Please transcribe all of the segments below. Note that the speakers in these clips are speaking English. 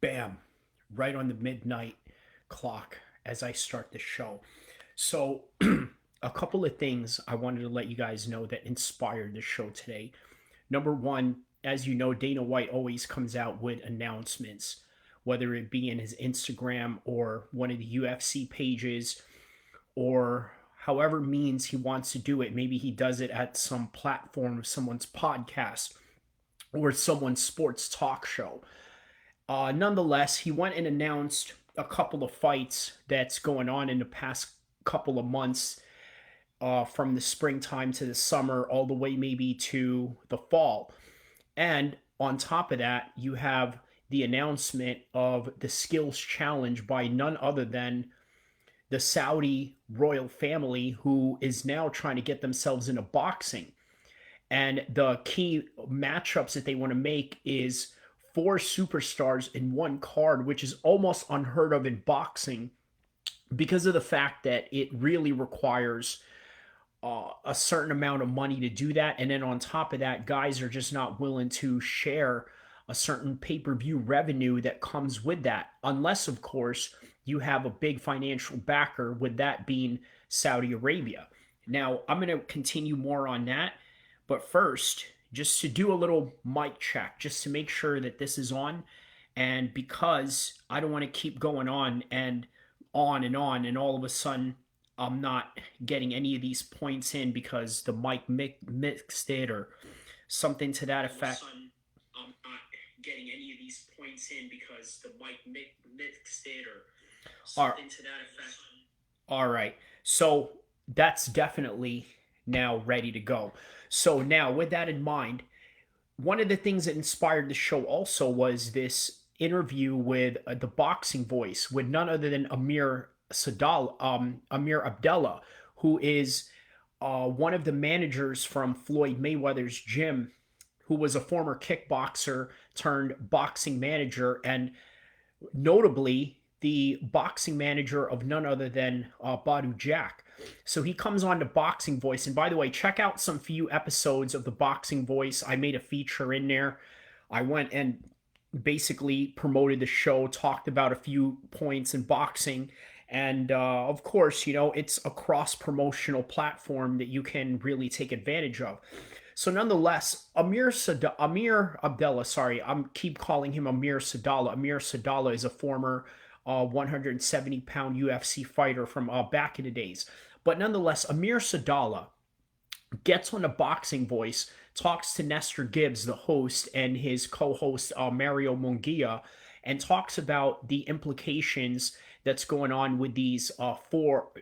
Bam, right on the midnight clock as I start the show. So, a couple of things I wanted to let you guys know that inspired the show today. Number one, as you know, Dana White always comes out with announcements, whether it be in his Instagram or one of the UFC pages or however means he wants to do it. Maybe he does it at some platform of someone's podcast or someone's sports talk show. Nonetheless, he went and announced a couple of fights that's going on in the past couple of months, from the springtime to the summer, all the way maybe to the fall. And on top of that, you have the announcement of the skills challenge by none other than the Saudi royal family, who is now trying to get themselves into boxing. And the key matchups that they want to make is four superstars in one card, which is almost unheard of in boxing because of the fact that it really requires a certain amount of money to do that. And then on top of that, guys are just not willing to share a certain pay per view revenue that comes with that, unless, of course, you have a big financial backer, with that being Saudi Arabia. Now, I'm going to continue more on that. But first, just to do a little mic check, just to make sure that this is on. And because I don't want to keep going on, and all of a sudden I'm not getting any of these points in because the mic mixed it or something to that effect. I'm not getting any of these points in because the mic mixed it or something to that effect. All right. So that's definitely now ready to go. So now, with that in mind, one of the things that inspired the show also was this interview with the boxing voice with none other than Amir Abdullah, who is one of the managers from Floyd Mayweather's gym, who was a former kickboxer turned boxing manager, and notably the boxing manager of none other than Badu Jack. So he comes on to Boxing Voice. And by the way, check out some few episodes of the Boxing Voice. I made a feature in there. I went and basically promoted the show, talked about a few points in boxing. And of course, it's a cross promotional platform that you can really take advantage of. So nonetheless, Amir Abdullah, sorry, I'm keep calling him Amir Sadallah. Amir Sadallah is a former 170-pound UFC fighter from back in the days. But nonetheless, Amir Sadallah gets on a Boxing Voice, talks to Nestor Gibbs, the host, and his co-host Mario Munguia, and talks about the implications that's going on with these four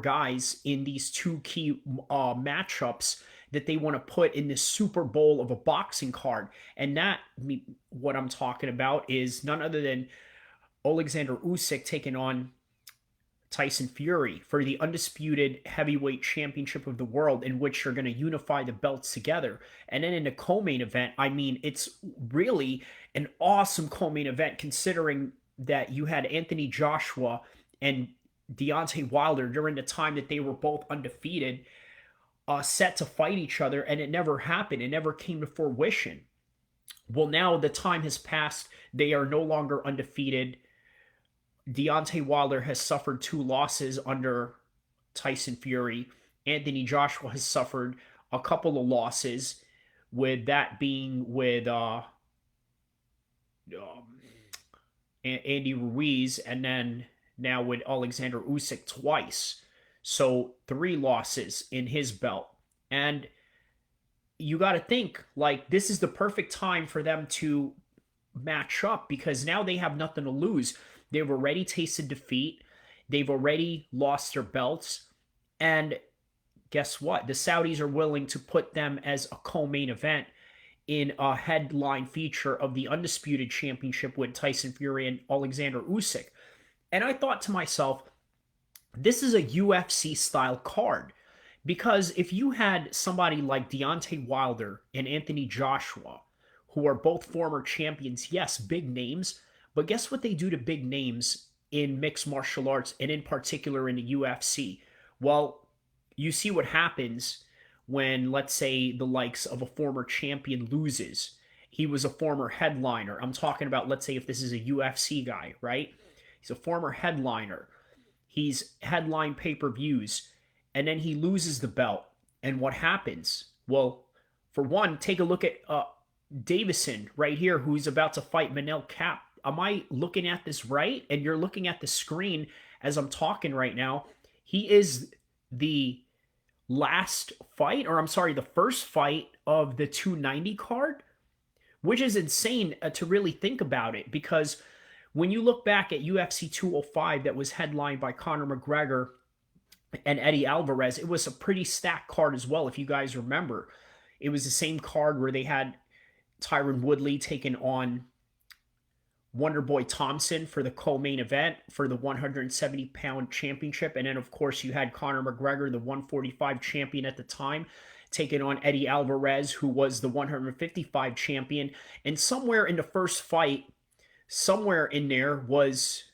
guys in these two key matchups that they want to put in this Super Bowl of a boxing card. And what I'm talking about is none other than Alexander Usyk taking on Tyson Fury for the undisputed heavyweight championship of the world, in which you're going to unify the belts together. And then in the co-main event, I mean, it's really an awesome co-main event, considering that you had Anthony Joshua and Deontay Wilder during the time that they were both undefeated, set to fight each other, and it never happened. It never came to fruition. Well, now the time has passed. They are no longer undefeated. Deontay Wilder has suffered two losses under Tyson Fury. Anthony Joshua has suffered a couple of losses, with that being with Andy Ruiz, and then now with Alexander Usyk twice. So 3 losses in his belt. And you got to think, like, this is the perfect time for them to match up, because now they have nothing to lose. They've already tasted defeat. They've already lost their belts. And guess what? The Saudis are willing to put them as a co-main event in a headline feature of the Undisputed Championship with Tyson Fury and Alexander Usyk. And I thought to myself, this is a UFC style card. Because if you had somebody like Deontay Wilder and Anthony Joshua, who are both former champions, yes, big names, but guess what they do to big names in mixed martial arts, and in particular in the UFC? Well, you see what happens when, let's say, the likes of a former champion loses. he was a former headliner. I'm talking about, let's say, if this is a UFC guy, right? He's a former headliner. He's headline pay-per-views, and then he loses the belt. And what happens? Well, for one, take a look at Davison right here, who's about to fight Manel Cap. Am I looking at this right? And you're looking at the screen as I'm talking right now. He is the last fight, or I'm sorry, the first fight of the 290 card, which is insane to really think about it, because when you look back at UFC 205 that was headlined by Conor McGregor and Eddie Alvarez, it was a pretty stacked card as well, if you guys remember. It was the same card where they had Tyron Woodley taking on Wonderboy Thompson for the co-main event for the 170-pound championship. And then, of course, you had Conor McGregor, the 145 champion at the time, taking on Eddie Alvarez, who was the 155 champion. And somewhere in the first fight, somewhere in there was,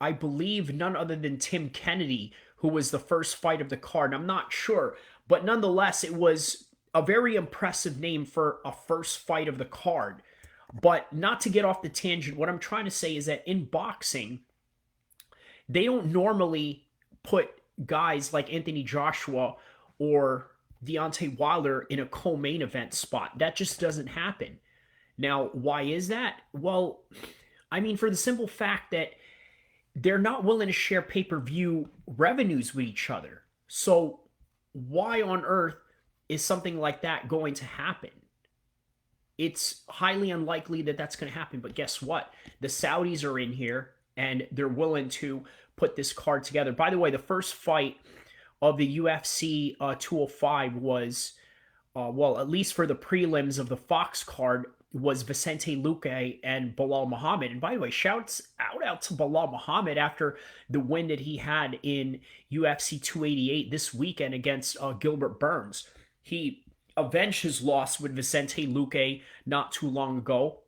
I believe, none other than Tim Kennedy, who was the first fight of the card. I'm not sure, but nonetheless, it was a very impressive name for a first fight of the card. But not to get off the tangent, what I'm trying to say is that in boxing, they don't normally put guys like Anthony Joshua or Deontay Wilder in a co-main event spot. That just doesn't happen. Now, why is that? Well, I mean, for the simple fact that they're not willing to share pay-per-view revenues with each other. So why on earth is something like that going to happen? It's highly unlikely that that's going to happen. But guess what? The Saudis are in here, and they're willing to put this card together. By the way, the first fight of the UFC 205 was, well, at least for the prelims of the Fox card, was Vicente Luque and Bilal Muhammad. And by the way, shouts out to Bilal Muhammad after the win that he had in UFC 288 this weekend against Gilbert Burns. He avenged his loss with Vicente Luque not too long ago,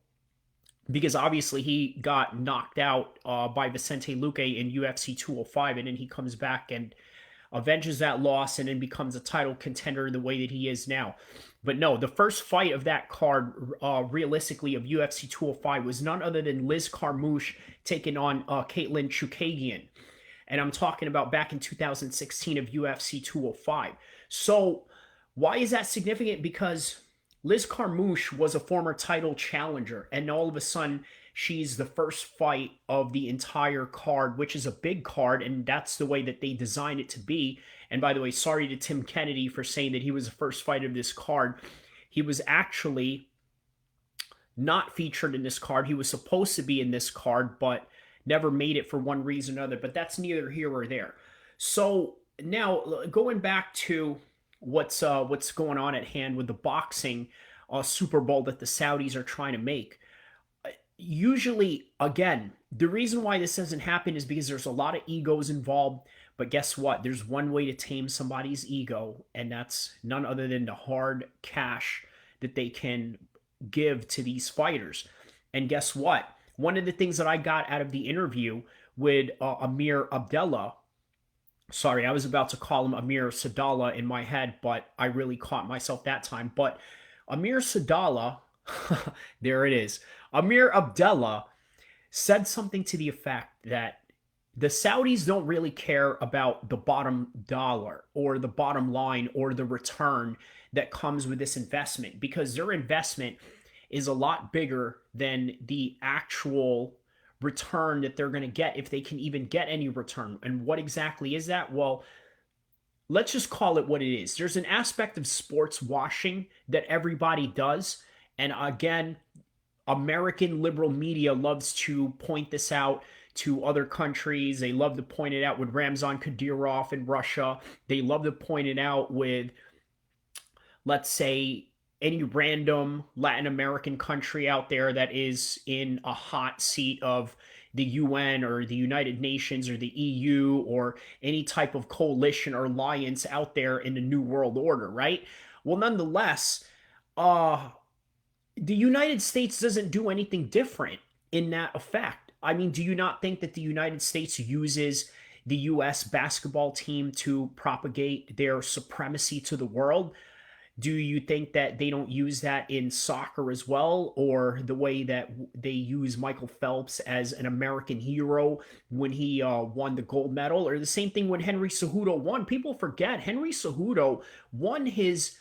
because obviously he got knocked out by Vicente Luque in UFC 205, and then he comes back and avenges that loss and then becomes a title contender the way that he is now. But no, the first fight of that card, realistically, of UFC 205 was none other than Liz Carmouche taking on Caitlin Chookagian. And I'm talking about back in 2016 of UFC 205. So why is that significant? Because Liz Carmouche was a former title challenger, and all of a sudden she's the first fight of the entire card, which is a big card, and that's the way that they designed it to be. And by the way, sorry to Tim Kennedy for saying that he was the first fight of this card. He was actually not featured in this card. He was supposed to be in this card, but never made it for one reason or another. But that's neither here or there. So now going back to what's going on at hand with the boxing Super Bowl that the Saudis are trying to make. Usually, again, the reason why this doesn't happen is because there's a lot of egos involved. But guess what? There's one way to tame somebody's ego, and that's none other than the hard cash that they can give to these fighters. And guess what? One of the things that I got out of the interview with Amir Abdullah, sorry, I was about to call him Amir Sadallah in my head, but I really caught myself that time. But Amir Sadallah, there it is. Amir Abdullah said something to the effect that the Saudis don't really care about the bottom dollar or the bottom line or the return that comes with this investment, because their investment is a lot bigger than the actual return that they're going to get, if they can even get any return. And what exactly is that? Well, let's just call it what it is. There's an aspect of sports washing that everybody does. And again, American liberal media loves to point this out to other countries. They love to point it out with Ramzan Kadyrov in Russia. They love to point it out with, let's say, any random Latin American country out there that is in a hot seat of the UN or the United Nations or the EU or any type of coalition or alliance out there in the New World Order, right? Well, nonetheless, the United States doesn't do anything different in that effect. I mean, do you not think that the United States uses the U.S. basketball team to propagate their supremacy to the world? Do you think that they don't use that in soccer as well, or the way that they use Michael Phelps as an American hero when he won the gold medal, or the same thing when Henry Cejudo won? People forget Henry Cejudo won his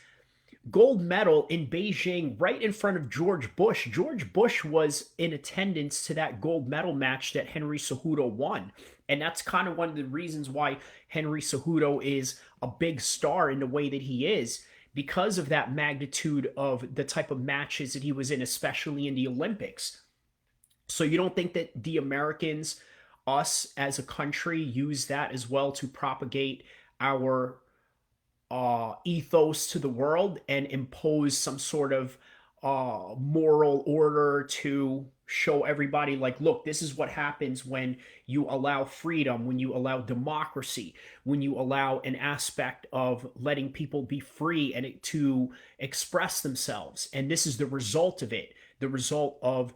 gold medal in Beijing right in front of George Bush. George Bush was in attendance to that gold medal match that Henry Cejudo won. And that's kind of one of the reasons why Henry Cejudo is a big star in the way that he is, because of that magnitude of the type of matches that he was in, especially in the Olympics. So you don't think that the Americans, us as a country, use that as well to propagate our ethos to the world and impose some sort of moral order to show everybody, like, look, this is what happens when you allow freedom, when you allow democracy, when you allow an aspect of letting people be free and to express themselves. And this is the result of it, the result of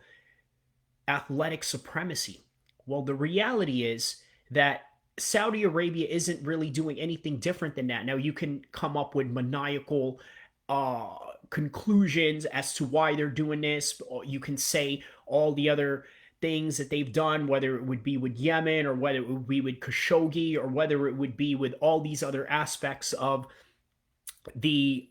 athletic supremacy. Well, the reality is that Saudi Arabia isn't really doing anything different than that. Now, you can come up with maniacal uh, conclusions as to why they're doing this. You can say all the other things that they've done, whether it would be with Yemen, or whether it would be with Khashoggi, or whether it would be with all these other aspects of the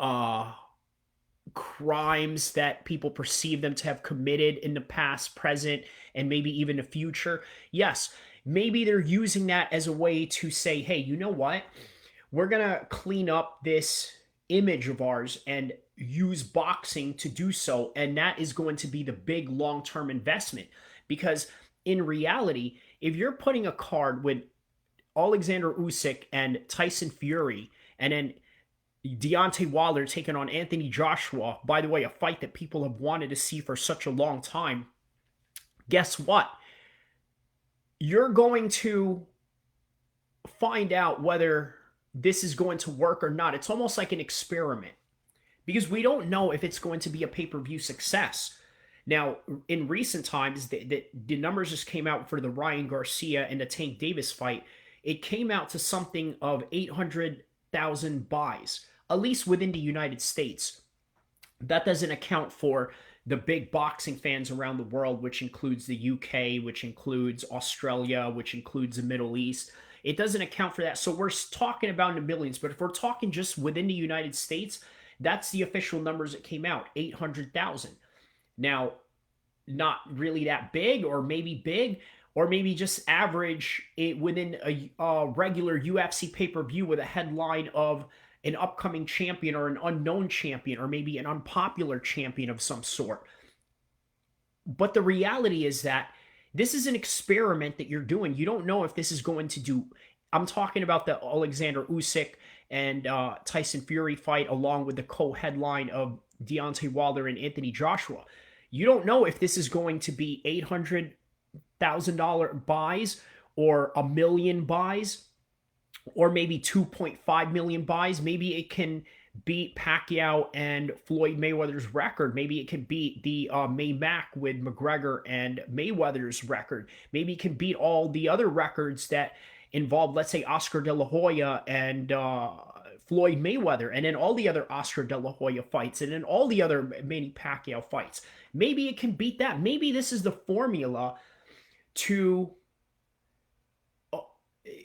crimes that people perceive them to have committed in the past, present, and maybe even the future. Yes, maybe they're using that as a way to say, hey, you know what? We're going to clean up this image of ours and use boxing to do so. And that is going to be the big long term investment. Because in reality, if you're putting a card with Alexander Usyk and Tyson Fury, and then Deontay Wilder taking on Anthony Joshua, by the way, a fight that people have wanted to see for such a long time, guess what? You're going to find out whether this is going to work or not. It's almost like an experiment, because we don't know if it's going to be a pay-per-view success. Now, in recent times, the numbers just came out for the Ryan Garcia and the Tank Davis fight. It came out to something of 800,000 buys, at least within the United States. That doesn't account for the big boxing fans around the world, which includes the UK, which includes Australia, which includes the Middle East. It doesn't account for that. So we're talking about in the millions. But if we're talking just within the United States, that's the official numbers that came out, 800,000. Now, not really that big, or maybe big, or maybe just average it within a regular UFC pay-per-view with a headline of an upcoming champion or an unknown champion or maybe an unpopular champion of some sort. But the reality is that this is an experiment that you're doing. You don't know if this is going to do. I'm talking about the Alexander Usyk and Tyson Fury fight, along with the co-headline of Deontay Wilder and Anthony Joshua. You don't know if this is going to be $800,000 buys, or a million buys, or maybe 2.5 million buys. Maybe it can beat Pacquiao and Floyd Mayweather's record. Maybe it can beat the Maymac with McGregor and Mayweather's record. Maybe it can beat all the other records that involve, let's say, Oscar De La Hoya and Floyd Mayweather, and then all the other Oscar De La Hoya fights, and then all the other Manny Pacquiao fights. Maybe it can beat that. Maybe this is the formula to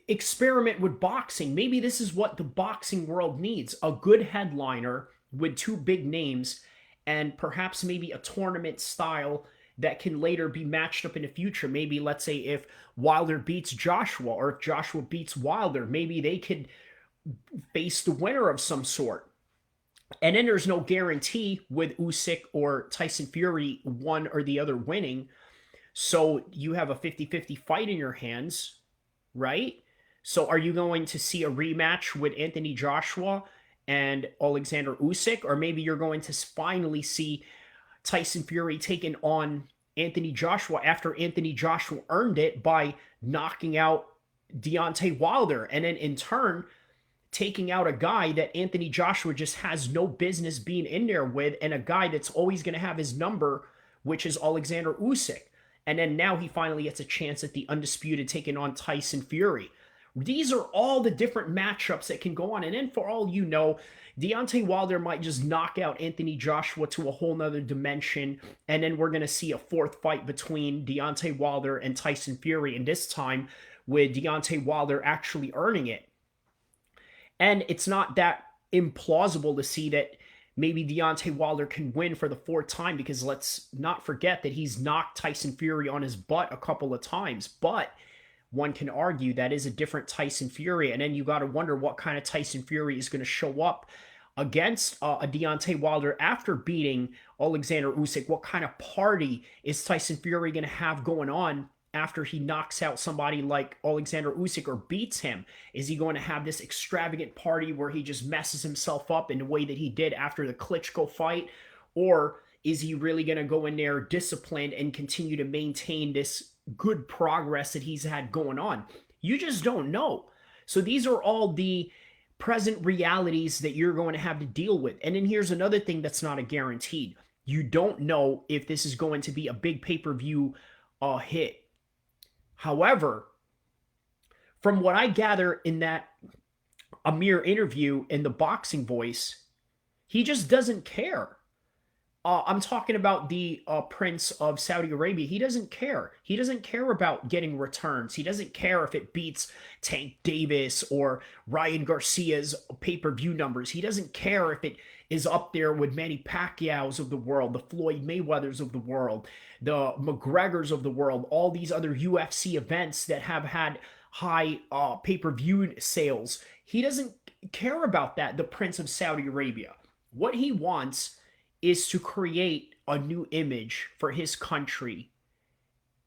experiment with boxing. Maybe this is what the boxing world needs: a good headliner with two big names, and perhaps maybe a tournament style that can later be matched up in the future. Maybe, let's say, if Wilder beats Joshua, or if Joshua beats Wilder, maybe they could face the winner of some sort. And then there's no guarantee with Usyk or Tyson Fury, one or the other winning. So you have a 50-50 fight in your hands, right? So are you going to see a rematch with Anthony Joshua and Alexander Usyk? Or maybe you're going to finally see Tyson Fury taking on Anthony Joshua after Anthony Joshua earned it by knocking out Deontay Wilder, and then in turn taking out a guy that Anthony Joshua just has no business being in there with, and a guy that's always going to have his number, which is Alexander Usyk. And then now he finally gets a chance at the undisputed, taking on Tyson Fury. These are all the different matchups that can go on. And then for all you know, Deontay Wilder might just knock out Anthony Joshua to a whole nother dimension. And then we're going to see a fourth fight between Deontay Wilder and Tyson Fury. And this time with Deontay Wilder actually earning it. And it's not that implausible to see that maybe Deontay Wilder can win for the fourth time, because let's not forget that he's knocked Tyson Fury on his butt a couple of times. But one can argue that is a different Tyson Fury. And then you got to wonder what kind of Tyson Fury is going to show up against a Deontay Wilder after beating Alexander Usyk. What kind of party is Tyson Fury going to have going on after he knocks out somebody like Alexander Usyk or beats him? Is he going to have this extravagant party where he just messes himself up in the way that he did after the Klitschko fight? Or is he really going to go in there disciplined and continue to maintain this good progress that he's had going on? You just don't know. So these are all the present realities that you're going to have to deal with. And then here's another thing that's not a guaranteed. You don't know if this is going to be a big pay-per-view hit. However, from what I gather in that Amir interview in the Boxing Voice, he just doesn't care. I'm talking about the Prince of Saudi Arabia. He doesn't care. He doesn't care about getting returns. He doesn't care if it beats Tank Davis or Ryan Garcia's pay-per-view numbers. He doesn't care if it is up there with Manny Pacquiao's of the world, the Floyd Mayweathers of the world, the McGregors of the world, all these other UFC events that have had high pay-per-view sales. He doesn't care about that, the Prince of Saudi Arabia. What he wants is to create a new image for his country.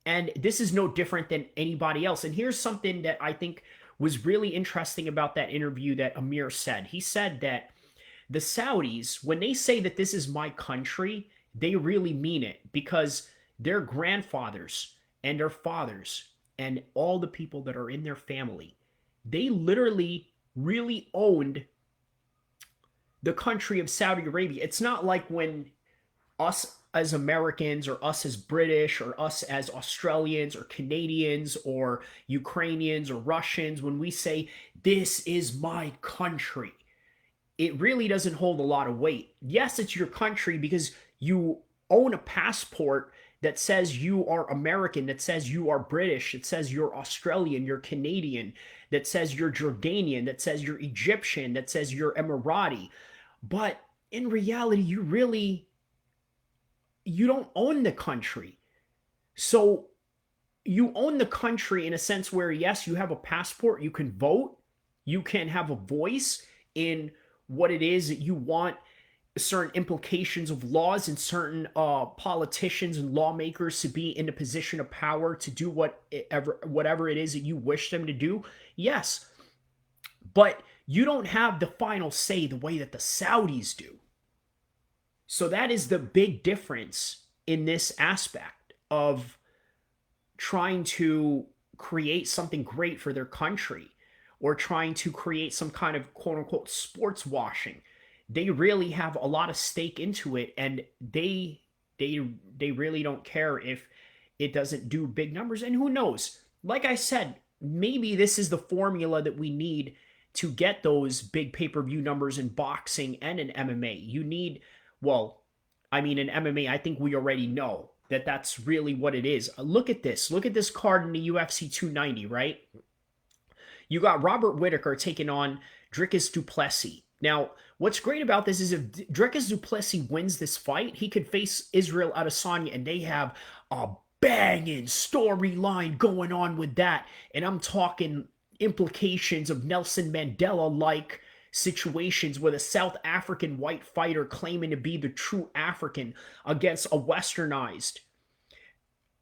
And this is no different than anybody else. And here's something that I think was really interesting about that interview that Amir said. He said that the Saudis, when they say that this is my country, they really mean it, because their grandfathers and their fathers and all the people that are in their family, they literally really owned the country of Saudi Arabia. It's not like when us as Americans or us as British or us as Australians or Canadians or Ukrainians or Russians, when we say, this is my country, it really doesn't hold a lot of weight. Yes, it's your country because you own a passport that says you are American, that says you are British, that says you're Australian, you're Canadian, that says you're Jordanian, that says you're Egyptian, that says you're Emirati. But in reality, you don't own the country. So you own the country in a sense where, yes, you have a passport, you can vote, you can have a voice in what it is that you want, certain implications of laws, and certain politicians and lawmakers to be in a position of power to do whatever it is that you wish them to do. Yes, but you don't have the final say the way that the Saudis do. So that is the big difference in this aspect of trying to create something great for their country, or trying to create some kind of quote unquote sports washing. They really have a lot of stake into it, and they really don't care if it doesn't do big numbers. And who knows? Like I said, maybe this is the formula that we need to get those big pay-per-view numbers in boxing and in MMA. You need, well, I mean, in MMA, I think we already know that that's really what it is. Look at this. Look at this card in the UFC 290, right? You got Robert Whittaker taking on Dricus du Plessis. Now, what's great about this is if Dricus du Plessis wins this fight, he could face Israel Adesanya, and they have a banging storyline going on with that. And I'm talking implications of Nelson Mandela-like situations with a South African white fighter claiming to be the true African against a westernized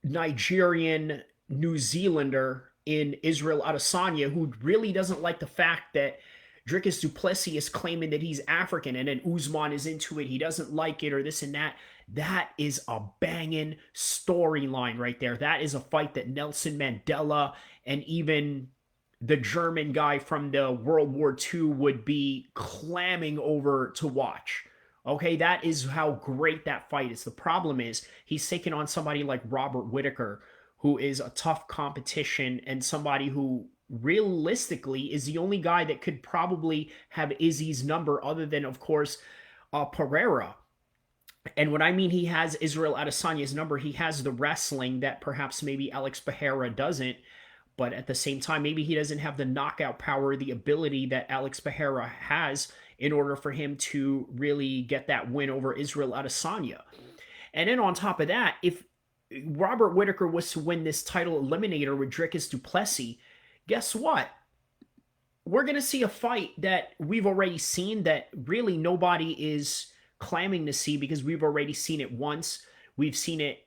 Nigerian New Zealander in Israel Adesanya, who really doesn't like the fact that Dricus du Plessis is claiming that he's African, and then Usman is into it. He doesn't like it, or this and that. That is a banging storyline right there. That is a fight that Nelson Mandela and even the German guy from the World War II would be clamming over to watch. Okay, that is how great that fight is. The problem is he's taking on somebody like Robert Whittaker, who is a tough competition and somebody who realistically is the only guy that could probably have Izzy's number, other than, of course, Pereira. And when I mean he has Israel Adesanya's number, he has the wrestling that perhaps maybe Alex Pereira doesn't. But at the same time, maybe he doesn't have the knockout power, the ability that Alex Pereira has in order for him to really get that win over Israel Adesanya. And then on top of that, if Robert Whittaker was to win this title eliminator with Dricus du Plessis, guess what? We're going to see a fight that we've already seen that really nobody is clamming to see, because we've already seen it once. We've seen it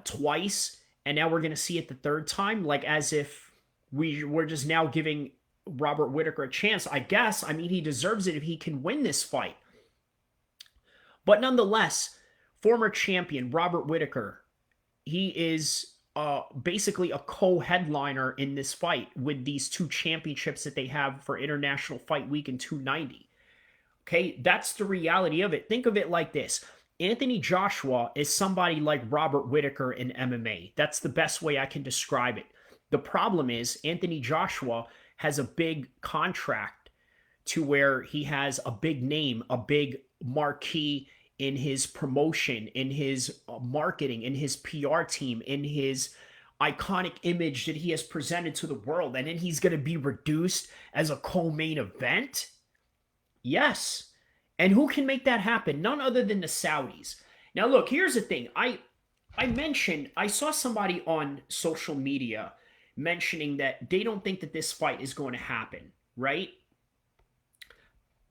twice. And now we're going to see it the third time, like as if we're just now giving Robert Whittaker a chance. I guess, I mean, he deserves it if he can win this fight. But nonetheless, former champion Robert Whittaker, he is basically a co-headliner in this fight with these two championships that they have for International Fight Week in 290. Okay, that's the reality of it. Think of it like this. Anthony Joshua is somebody like Robert Whittaker in MMA. That's the best way I can describe it. The problem is Anthony Joshua has a big contract to where he has a big name, a big marquee in his promotion, in his marketing, in his PR team, in his iconic image that he has presented to the world. And then he's going to be reduced as a co-main event? Yes. And who can make that happen? None other than the Saudis. Now, look, here's the thing. I saw somebody on social media mentioning that they don't think that this fight is going to happen, right?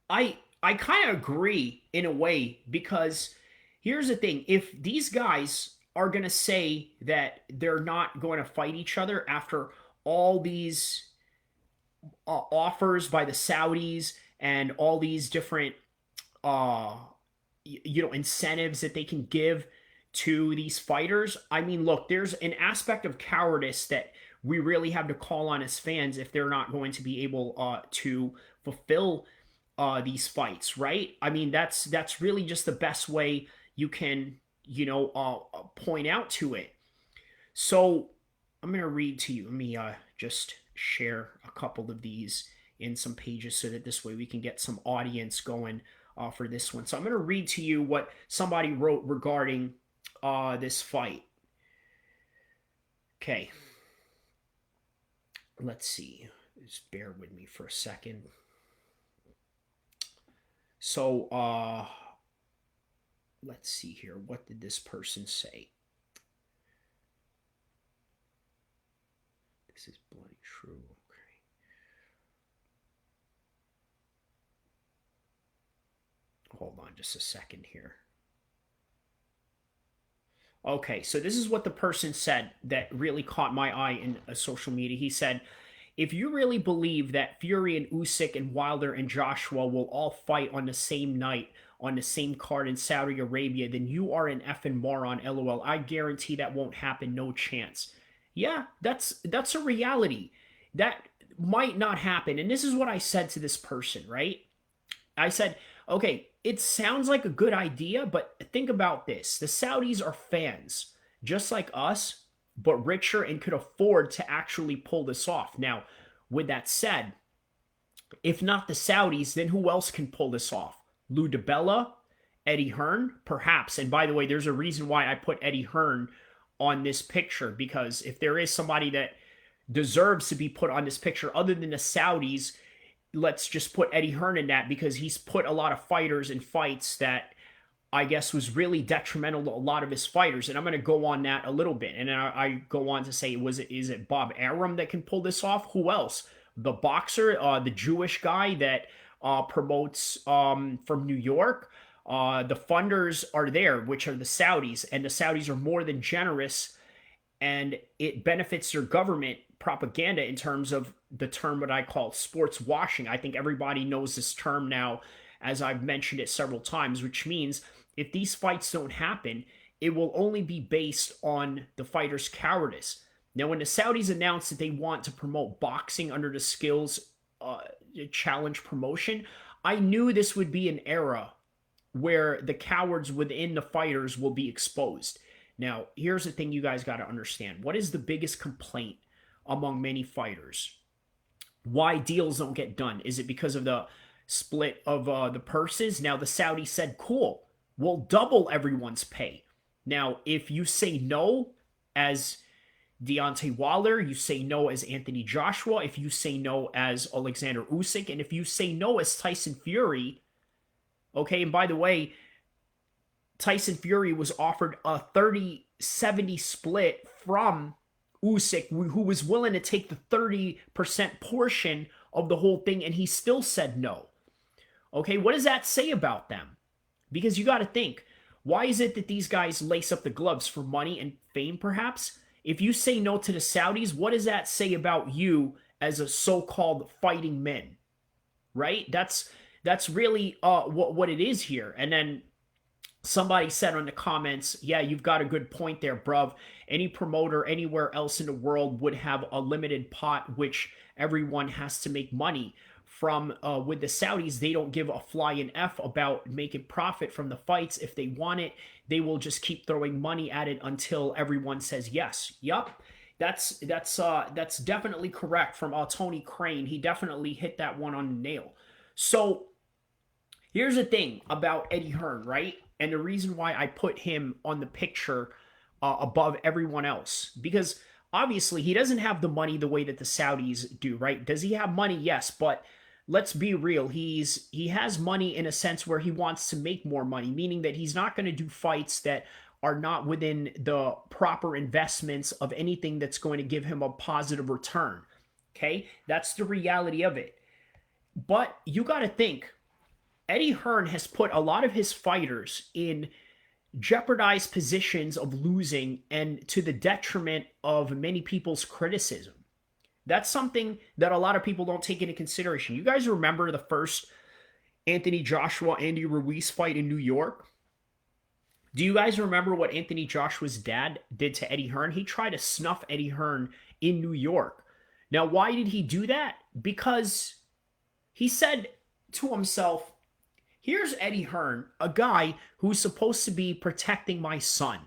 I kind of agree in a way, because here's the thing. If these guys are going to say that they're not going to fight each other after all these offers by the Saudis and all these different incentives that they can give to these fighters. I mean, look, there's an aspect of cowardice that we really have to call on as fans if they're not going to be able to fulfill these fights, right? I mean, that's really just the best way you can, point out to it. So I'm going to read to you. Let me just share a couple of these in some pages so that this way we can get some audience going for this one. So I'm going to read to you what somebody wrote regarding this fight. Okay. Let's see. Just bear with me for a second. So, let's see here. What did this person say? This is bloody true. Hold on just a second here. Okay, so this is what the person said that really caught my eye in social media. He said, if you really believe that Fury and Usyk and Wilder and Joshua will all fight on the same night, on the same card in Saudi Arabia, then you are an effing moron, LOL. I guarantee that won't happen, no chance. Yeah, that's a reality. That might not happen. And this is what I said to this person, right? I said, okay, it sounds like a good idea, but think about this. The Saudis are fans, just like us, but richer and could afford to actually pull this off. Now, with that said, if not the Saudis, then who else can pull this off? Lou DiBella, Eddie Hearn, perhaps. And by the way, there's a reason why I put Eddie Hearn on this picture, because if there is somebody that deserves to be put on this picture other than the Saudis, let's just put Eddie Hearn in that, because he's put a lot of fighters in fights that I guess was really detrimental to a lot of his fighters. And I'm going to go on that a little bit. And I go on to say, is it Bob Arum that can pull this off? Who else? The boxer, the Jewish guy that promotes from New York. The funders are there, which are the Saudis. And the Saudis are more than generous. And it benefits their government propaganda in terms of the term what I call sports washing. I think everybody knows this term now, as I've mentioned it several times, which means if these fights don't happen, it will only be based on the fighter's cowardice. Now, when the Saudis announced that they want to promote boxing under the skills challenge promotion, I knew this would be an era where the cowards within the fighters will be exposed. Now, here's the thing you guys got to understand. What is the biggest complaint among many fighters? Why deals don't get done? Is it because of the split of the purses? Now the Saudis said, cool, we'll double everyone's pay. Now, if you say no as Deontay Wilder, you say no as Anthony Joshua, if you say no as Alexander Usyk, and if you say no as Tyson Fury, okay, and by the way, Tyson Fury was offered a 30-70 split from Usyk, who was willing to take the 30% portion of the whole thing, and he still said no. Okay, what does that say about them? Because you got to think, why is it that these guys lace up the gloves for money and fame, perhaps? If you say no to the Saudis, what does that say about you as a so-called fighting man? Right? That's really what it is here. And then somebody said on the comments, yeah, you've got a good point there, bruv. Any promoter anywhere else in the world would have a limited pot, which everyone has to make money from. With the Saudis, they don't give a flying F about making profit from the fights. If they want it, they will just keep throwing money at it until everyone says yes. Yup. That's definitely correct from Tony Crane. He definitely hit that one on the nail. So here's the thing about Eddie Hearn, right? And the reason why I put him on the picture above everyone else, because obviously he doesn't have the money the way that the Saudis do, right? Does he have money? Yes, but let's be real. He has money in a sense where he wants to make more money, meaning that he's not going to do fights that are not within the proper investments of anything that's going to give him a positive return. Okay? That's the reality of it. But you got to think, Eddie Hearn has put a lot of his fighters in jeopardized positions of losing and to the detriment of many people's criticism. That's something that a lot of people don't take into consideration. You guys remember the first Anthony Joshua Andy Ruiz fight in New York? Do you guys remember what Anthony Joshua's dad did to Eddie Hearn? He tried to snuff Eddie Hearn in New York. Now, why did he do that? Because he said to himself, here's Eddie Hearn, a guy who's supposed to be protecting my son.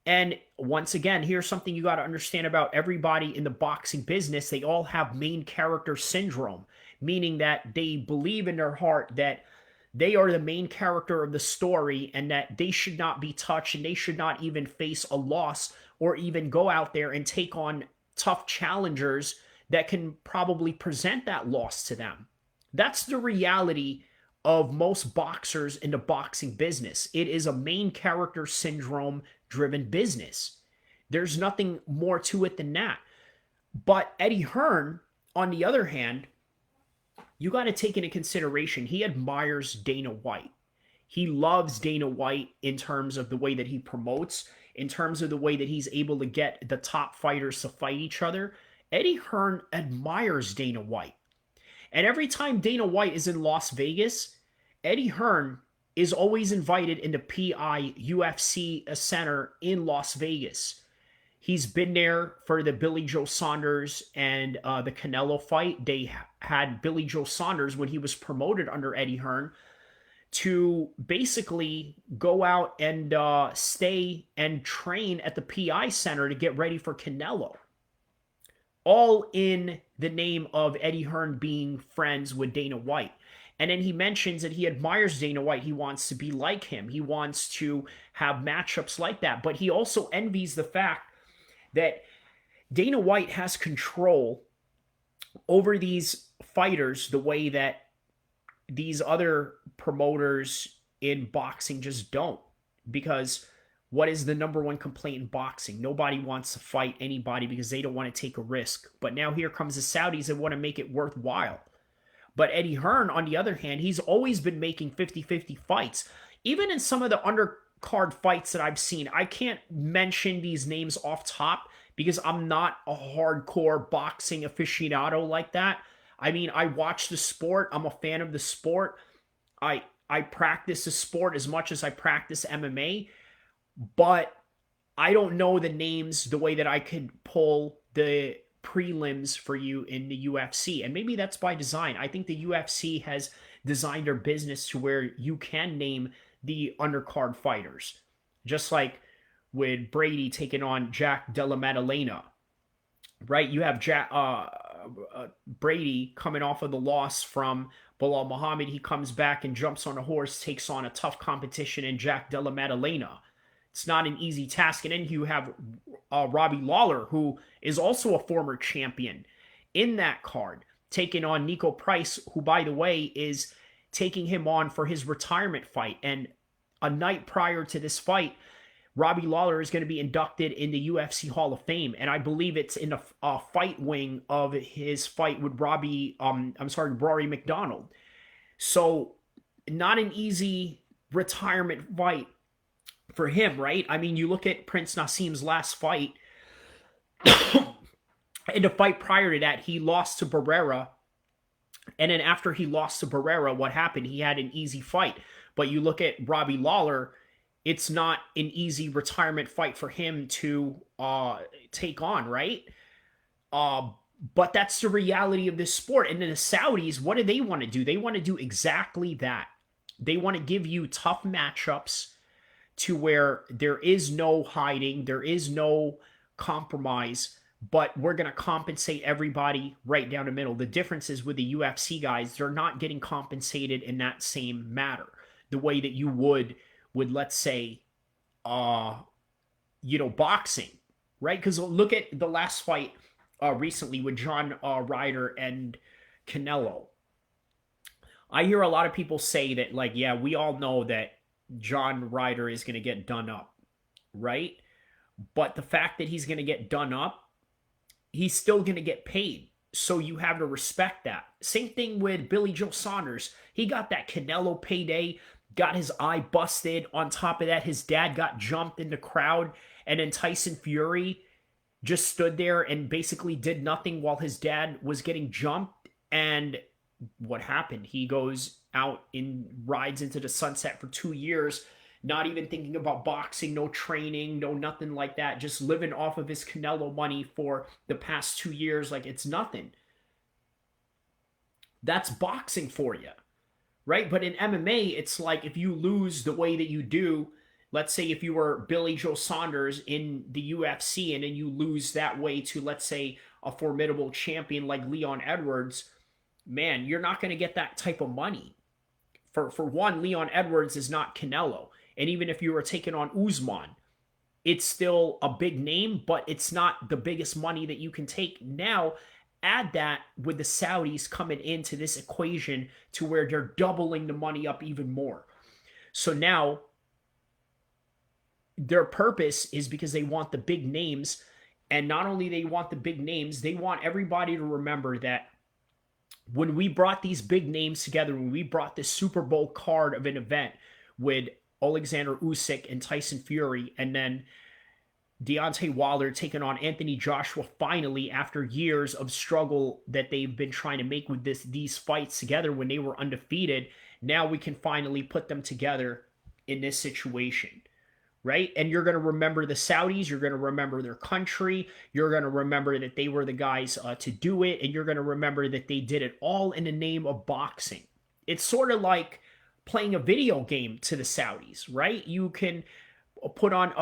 And once again, here's something you got to understand about everybody in the boxing business. They all have main character syndrome, meaning that they believe in their heart that they are the main character of the story and that they should not be touched and they should not even face a loss or even go out there and take on tough challengers that can probably present that loss to them. That's the reality of most boxers in the boxing business. It is a main character syndrome driven business. There's nothing more to it than that. But Eddie Hearn, on the other hand, you got to take into consideration he admires Dana White. He loves Dana White in terms of the way that he promotes, in terms of the way that he's able to get the top fighters to fight each other. Eddie Hearn admires Dana White. And every time Dana White is in Las Vegas, Eddie Hearn is always invited into PI UFC Center in Las Vegas. He's been there for the Billy Joe Saunders and the Canelo fight. They had Billy Joe Saunders, when he was promoted under Eddie Hearn, to basically go out and stay and train at the PI Center to get ready for Canelo. All in the name of Eddie Hearn being friends with Dana White. And then he mentions that he admires Dana White. He wants to be like him. He wants to have matchups like that. But he also envies the fact that Dana White has control over these fighters the way that these other promoters in boxing just don't. Because what is the number one complaint in boxing? Nobody wants to fight anybody because they don't want to take a risk. But now here comes the Saudis that want to make it worthwhile. But Eddie Hearn, on the other hand, he's always been making 50-50 fights. Even in some of the undercard fights that I've seen, I can't mention these names off top because I'm not a hardcore boxing aficionado like that. I mean, I watch the sport. I'm a fan of the sport. I practice the sport as much as I practice MMA. But I don't know the names the way that I could pull the prelims for you in the UFC. And maybe that's by design. I think the UFC has designed their business to where you can name the undercard fighters. Just like with Brady taking on Jack Della Maddalena, right? You have Brady coming off of the loss from Bilal Muhammad. He comes back and jumps on a horse, takes on a tough competition in Jack Della Maddalena. It's not an easy task. And then you have Robbie Lawler, who is also a former champion in that card, taking on Nico Price, who, by the way, is taking him on for his retirement fight. And a night prior to this fight, Robbie Lawler is going to be inducted in the UFC Hall of Fame, and I believe it's in a fight wing of his fight with Rory McDonald. So, not an easy retirement fight for him, right? I mean, you look at Prince Nassim's last fight. In the fight prior to that, he lost to Barrera. And then after he lost to Barrera, what happened? He had an easy fight. But you look at Robbie Lawler, it's not an easy retirement fight for him to take on, right? But that's the reality of this sport. And then the Saudis, what do they want to do? They want to do exactly that. They want to give you tough matchups to where there is no hiding, there is no compromise, but we're going to compensate everybody right down the middle. The difference is with the UFC guys, they're not getting compensated in that same matter, the way that you would with, let's say, boxing, right? Because look at the last fight recently with John Ryder and Canelo. I hear a lot of people say that, like, yeah, we all know that John Ryder is going to get done up, right? But the fact that he's going to get done up, he's still going to get paid. So you have to respect that. Same thing with Billy Joe Saunders. He got that Canelo payday, got his eye busted. On top of that, his dad got jumped in the crowd. And then Tyson Fury just stood there and basically did nothing while his dad was getting jumped. And what happened? He goes out and rides into the sunset for 2 years, not even thinking about boxing, no training, no nothing like that, just living off of his Canelo money for the past 2 years like it's nothing. That's boxing for you, right? But in MMA, it's like if you lose the way that you do, let's say if you were Billy Joe Saunders in the UFC and then you lose that way to, let's say, a formidable champion like Leon Edwards, man, you're not going to get that type of money. For one, Leon Edwards is not Canelo. And even if you were taking on Usman, it's still a big name, but it's not the biggest money that you can take. Now, add that with the Saudis coming into this equation to where they're doubling the money up even more. So now, their purpose is because they want the big names. And not only they want the big names, they want everybody to remember that when we brought these big names together, when we brought this Super Bowl card of an event with Alexander Usyk and Tyson Fury, and then Deontay Wilder taking on Anthony Joshua finally after years of struggle that they've been trying to make with these fights together when they were undefeated, now we can finally put them together in this situation. Right? And you're going to remember the Saudis. You're going to remember their country. You're going to remember that they were the guys to do it. And you're going to remember that they did it all in the name of boxing. It's sort of like playing a video game to the Saudis, right? You can put on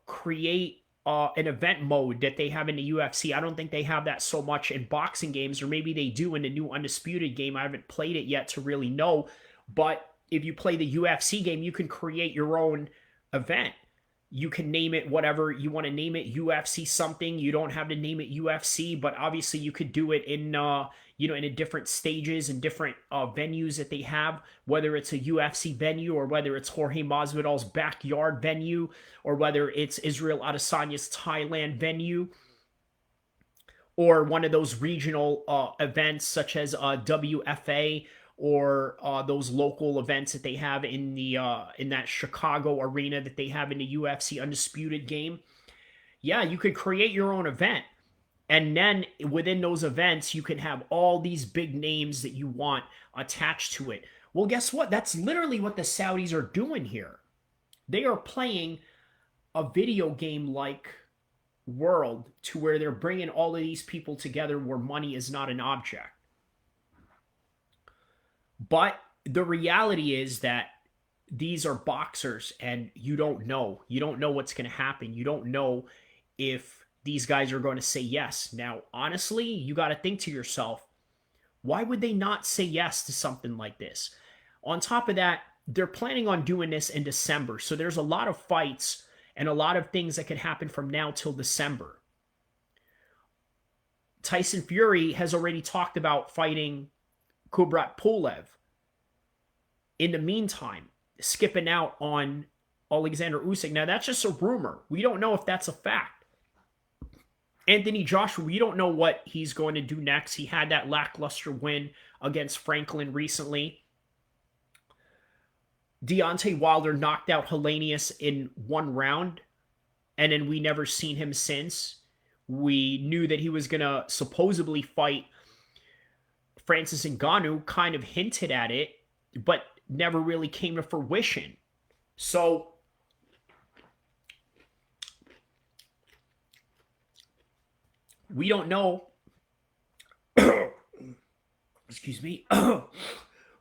create an event mode that they have in the UFC. I don't think they have that so much in boxing games, or maybe they do in the new Undisputed game. I haven't played it yet to really know. But if you play the UFC game, you can create your own event. You can name it whatever you want to name it, UFC something. You don't have to name it UFC, but obviously you could do it in in different stages and different venues that they have, whether it's a UFC venue or whether it's Jorge Masvidal's backyard venue or whether it's Israel Adesanya's Thailand venue or one of those regional events such as WFA or those local events that they have in that Chicago arena that they have in the UFC Undisputed game. Yeah, you could create your own event. And then within those events, you can have all these big names that you want attached to it. Well, guess what? That's literally what the Saudis are doing here. They are playing a video game-like world to where they're bringing all of these people together where money is not an object. But the reality is that these are boxers and you don't know. You don't know what's going to happen. You don't know if these guys are going to say yes. Now, honestly, you got to think to yourself, why would they not say yes to something like this? On top of that, they're planning on doing this in December. So there's a lot of fights and a lot of things that could happen from now till December. Tyson Fury has already talked about fighting Kubrat Pulev. In the meantime, skipping out on Alexander Usyk. Now, that's just a rumor. We don't know if that's a fact. Anthony Joshua, we don't know what he's going to do next. He had that lackluster win against Franklin recently. Deontay Wilder knocked out Helenius in one round, and then we never seen him since. We knew that he was going to supposedly fight Francis Ngannou, kind of hinted at it, but never really came to fruition. So, we don't know. Excuse me.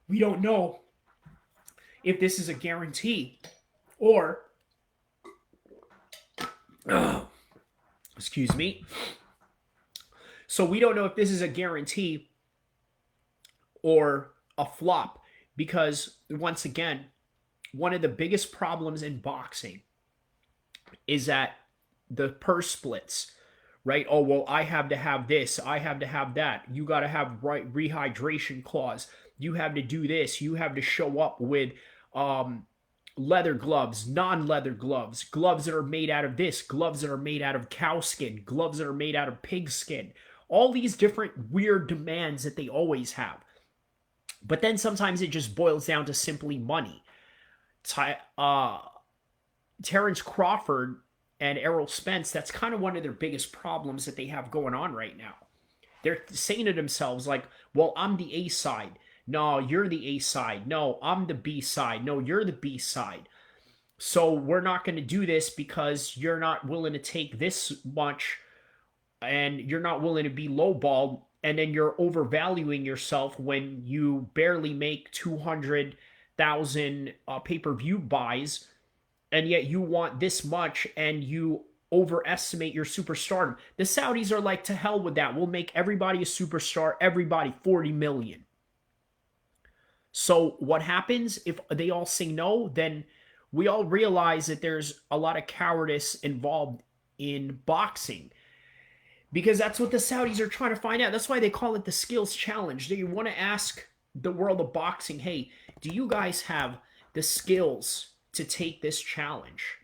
We don't know if this is a guarantee or excuse me. So we don't know if this is a guarantee or a flop because once again, one of the biggest problems in boxing is that the purse splits, right? Oh, well, I have to have this. I have to have that. You got to have right rehydration clause. You have to do this. You have to show up with leather gloves, non-leather gloves, gloves that are made out of this, gloves that are made out of cow skin, gloves that are made out of pig skin. All these different weird demands that they always have. But then sometimes it just boils down to simply money. Terrence Crawford and Errol Spence, that's kind of one of their biggest problems that they have going on right now. They're saying to themselves like, well, I'm the A side. No, you're the A side. No, I'm the B side. No, you're the B side. So we're not going to do this because you're not willing to take this much and you're not willing to be lowballed, and then you're overvaluing yourself when you barely make 200,000 pay-per-view buys, and yet you want this much and you overestimate your superstardom. The Saudis are like, to hell with that. We'll make everybody a superstar, everybody 40 million. So what happens if they all say no? Then we all realize that there's a lot of cowardice involved in boxing, because that's what the Saudis are trying to find out. That's why they call it the skills challenge. They want to ask the world of boxing, hey, do you guys have the skills to take this challenge?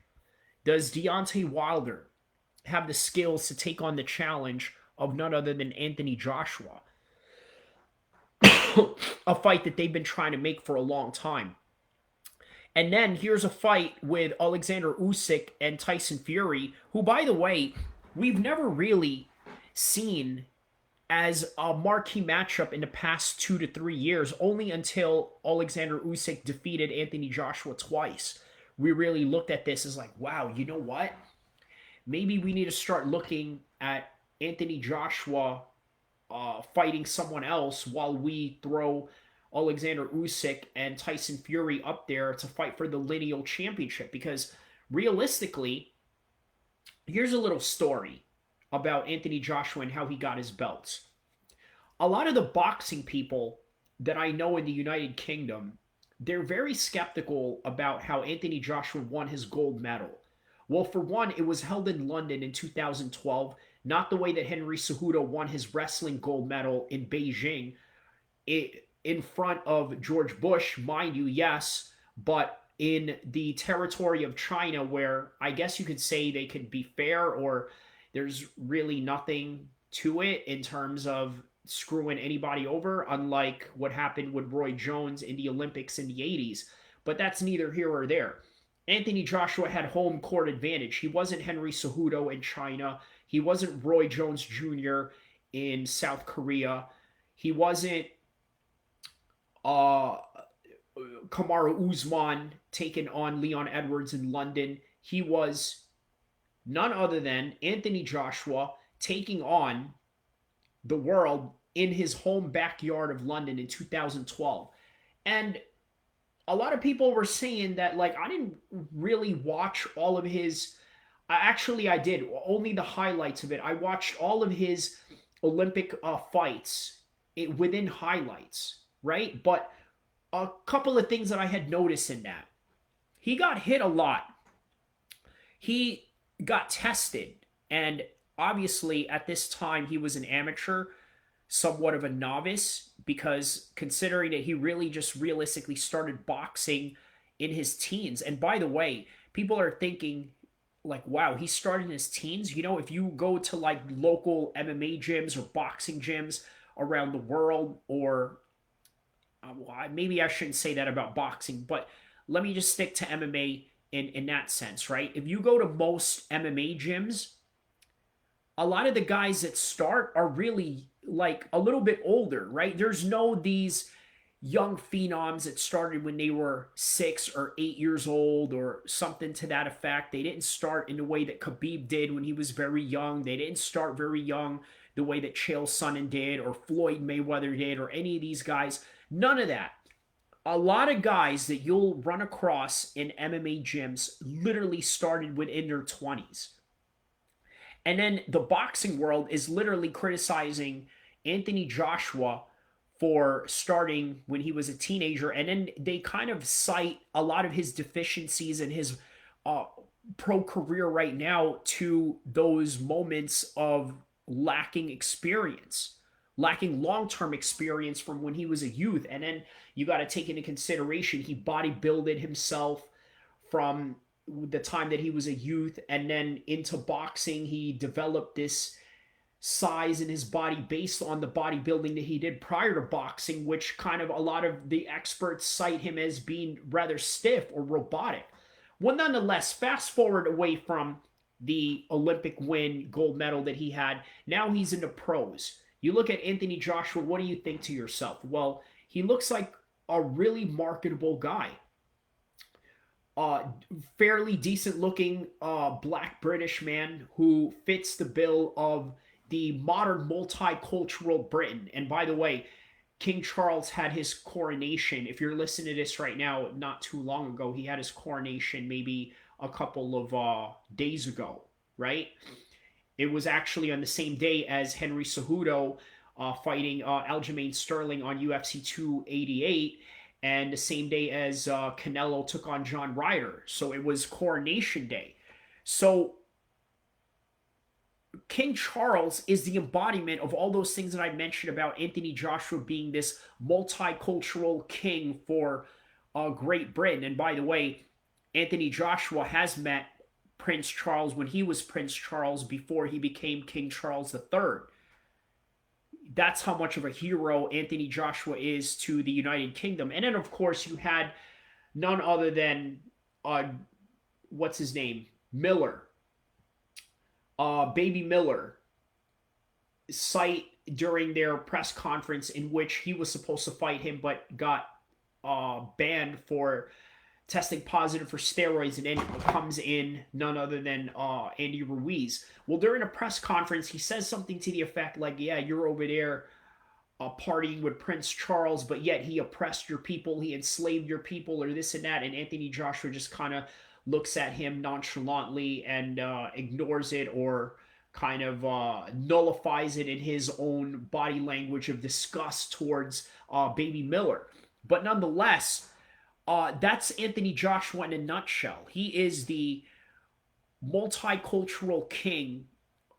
Does Deontay Wilder have the skills to take on the challenge of none other than Anthony Joshua? A fight that they've been trying to make for a long time. And then here's a fight with Alexander Usyk and Tyson Fury, who, by the way, we've never really seen as a marquee matchup in the past 2 to 3 years, only until Alexander Usyk defeated Anthony Joshua twice. We really looked at this as like, wow, you know what? Maybe we need to start looking at Anthony Joshua fighting someone else while we throw Alexander Usyk and Tyson Fury up there to fight for the lineal championship. Because realistically, here's a little story about Anthony Joshua and how he got his belts. A lot of the boxing people that I know in the United Kingdom, they're very skeptical about how Anthony Joshua won his gold medal. Well, for one, it was held in London in 2012, not the way that Henry Cejudo won his wrestling gold medal in Beijing, in front of George Bush, mind you, yes, but in the territory of China, where I guess you could say they could be fair, or there's really nothing to it in terms of screwing anybody over, unlike what happened with Roy Jones in the Olympics in the 80s. But that's neither here or there. Anthony Joshua had home court advantage. He wasn't Henry Cejudo in China. He wasn't Roy Jones Jr. in South Korea. He wasn't Kamaru Usman taking on Leon Edwards in London. He was none other than Anthony Joshua taking on the world in his home backyard of London in 2012. And a lot of people were saying that, like, I didn't really watch all of his Actually, I did. Only the highlights of it. I watched all of his Olympic fights within highlights, right? But a couple of things that I had noticed in that. He got hit a lot. He got tested. And obviously, at this time, he was an amateur, somewhat of a novice, because considering that he really just realistically started boxing in his teens. And by the way, people are thinking, like, wow, he started in his teens. You know, if you go to like local MMA gyms or boxing gyms around the world, or well, maybe I shouldn't say that about boxing, but let me just stick to MMA in that sense, right? If you go to most MMA gyms, a lot of the guys that start are really like a little bit older, right? There's no these young phenoms that started when they were 6 or 8 years old or something to that effect. They didn't start in the way that Khabib did when he was very young. They didn't start very young the way that Chael Sonnen did or Floyd Mayweather did or any of these guys. None of that. A lot of guys that you'll run across in MMA gyms literally started within their 20s. And then the boxing world is literally criticizing Anthony Joshua for starting when he was a teenager. And then they kind of cite a lot of his deficiencies and his uh, pro career right now to those moments of lacking experience, lacking long term experience from when he was a youth. And then you got to take into consideration he bodybuilded himself from the time that he was a youth, and then into boxing he developed this size in his body based on the bodybuilding that he did prior to boxing, which kind of a lot of the experts cite him as being rather stiff or robotic. Well, nonetheless, fast forward away from the Olympic win gold medal that he had. Now he's in the pros. You look at Anthony Joshua, what do you think to yourself? Well, he looks like a really marketable guy. uh, Fairly decent looking black British man who fits the bill of the modern multicultural Britain. And by the way, King Charles had his coronation. If you're listening to this right now, not too long ago, he had his coronation maybe a couple of days ago, right? It was actually on the same day as Henry Cejudo fighting Aljamain Sterling on UFC 288, and the same day as Canelo took on John Ryder. So it was Coronation Day. So King Charles is the embodiment of all those things that I mentioned about Anthony Joshua being this multicultural king for Great Britain. And by the way, Anthony Joshua has met Prince Charles when he was Prince Charles before he became King Charles III. That's how much of a hero Anthony Joshua is to the United Kingdom. And then, of course, you had none other than, what's his name? Miller. Baby Miller cite during their press conference in which he was supposed to fight him but got banned for testing positive for steroids, and then comes in none other than Andy Ruiz. Well, during a press conference, he says something to the effect like, yeah, you're over there partying with Prince Charles, but yet he oppressed your people, he enslaved your people, or this and that. And Anthony Joshua just kind of looks at him nonchalantly and ignores it, or kind of nullifies it in his own body language of disgust towards Baby Miller. But nonetheless, that's Anthony Joshua in a nutshell. He is the multicultural king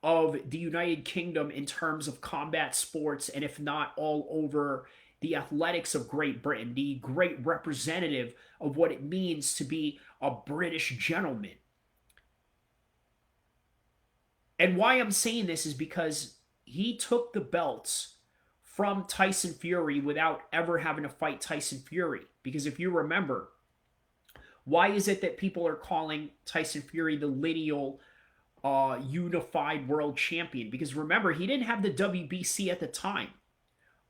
of the United Kingdom in terms of combat sports, and if not all over the athletics of Great Britain, the great representative of what it means to be a British gentleman. And why I'm saying this is because he took the belts from Tyson Fury without ever having to fight Tyson Fury. Because if you remember, why is it that people are calling Tyson Fury the lineal unified world champion? Because remember, he didn't have the WBC at the time.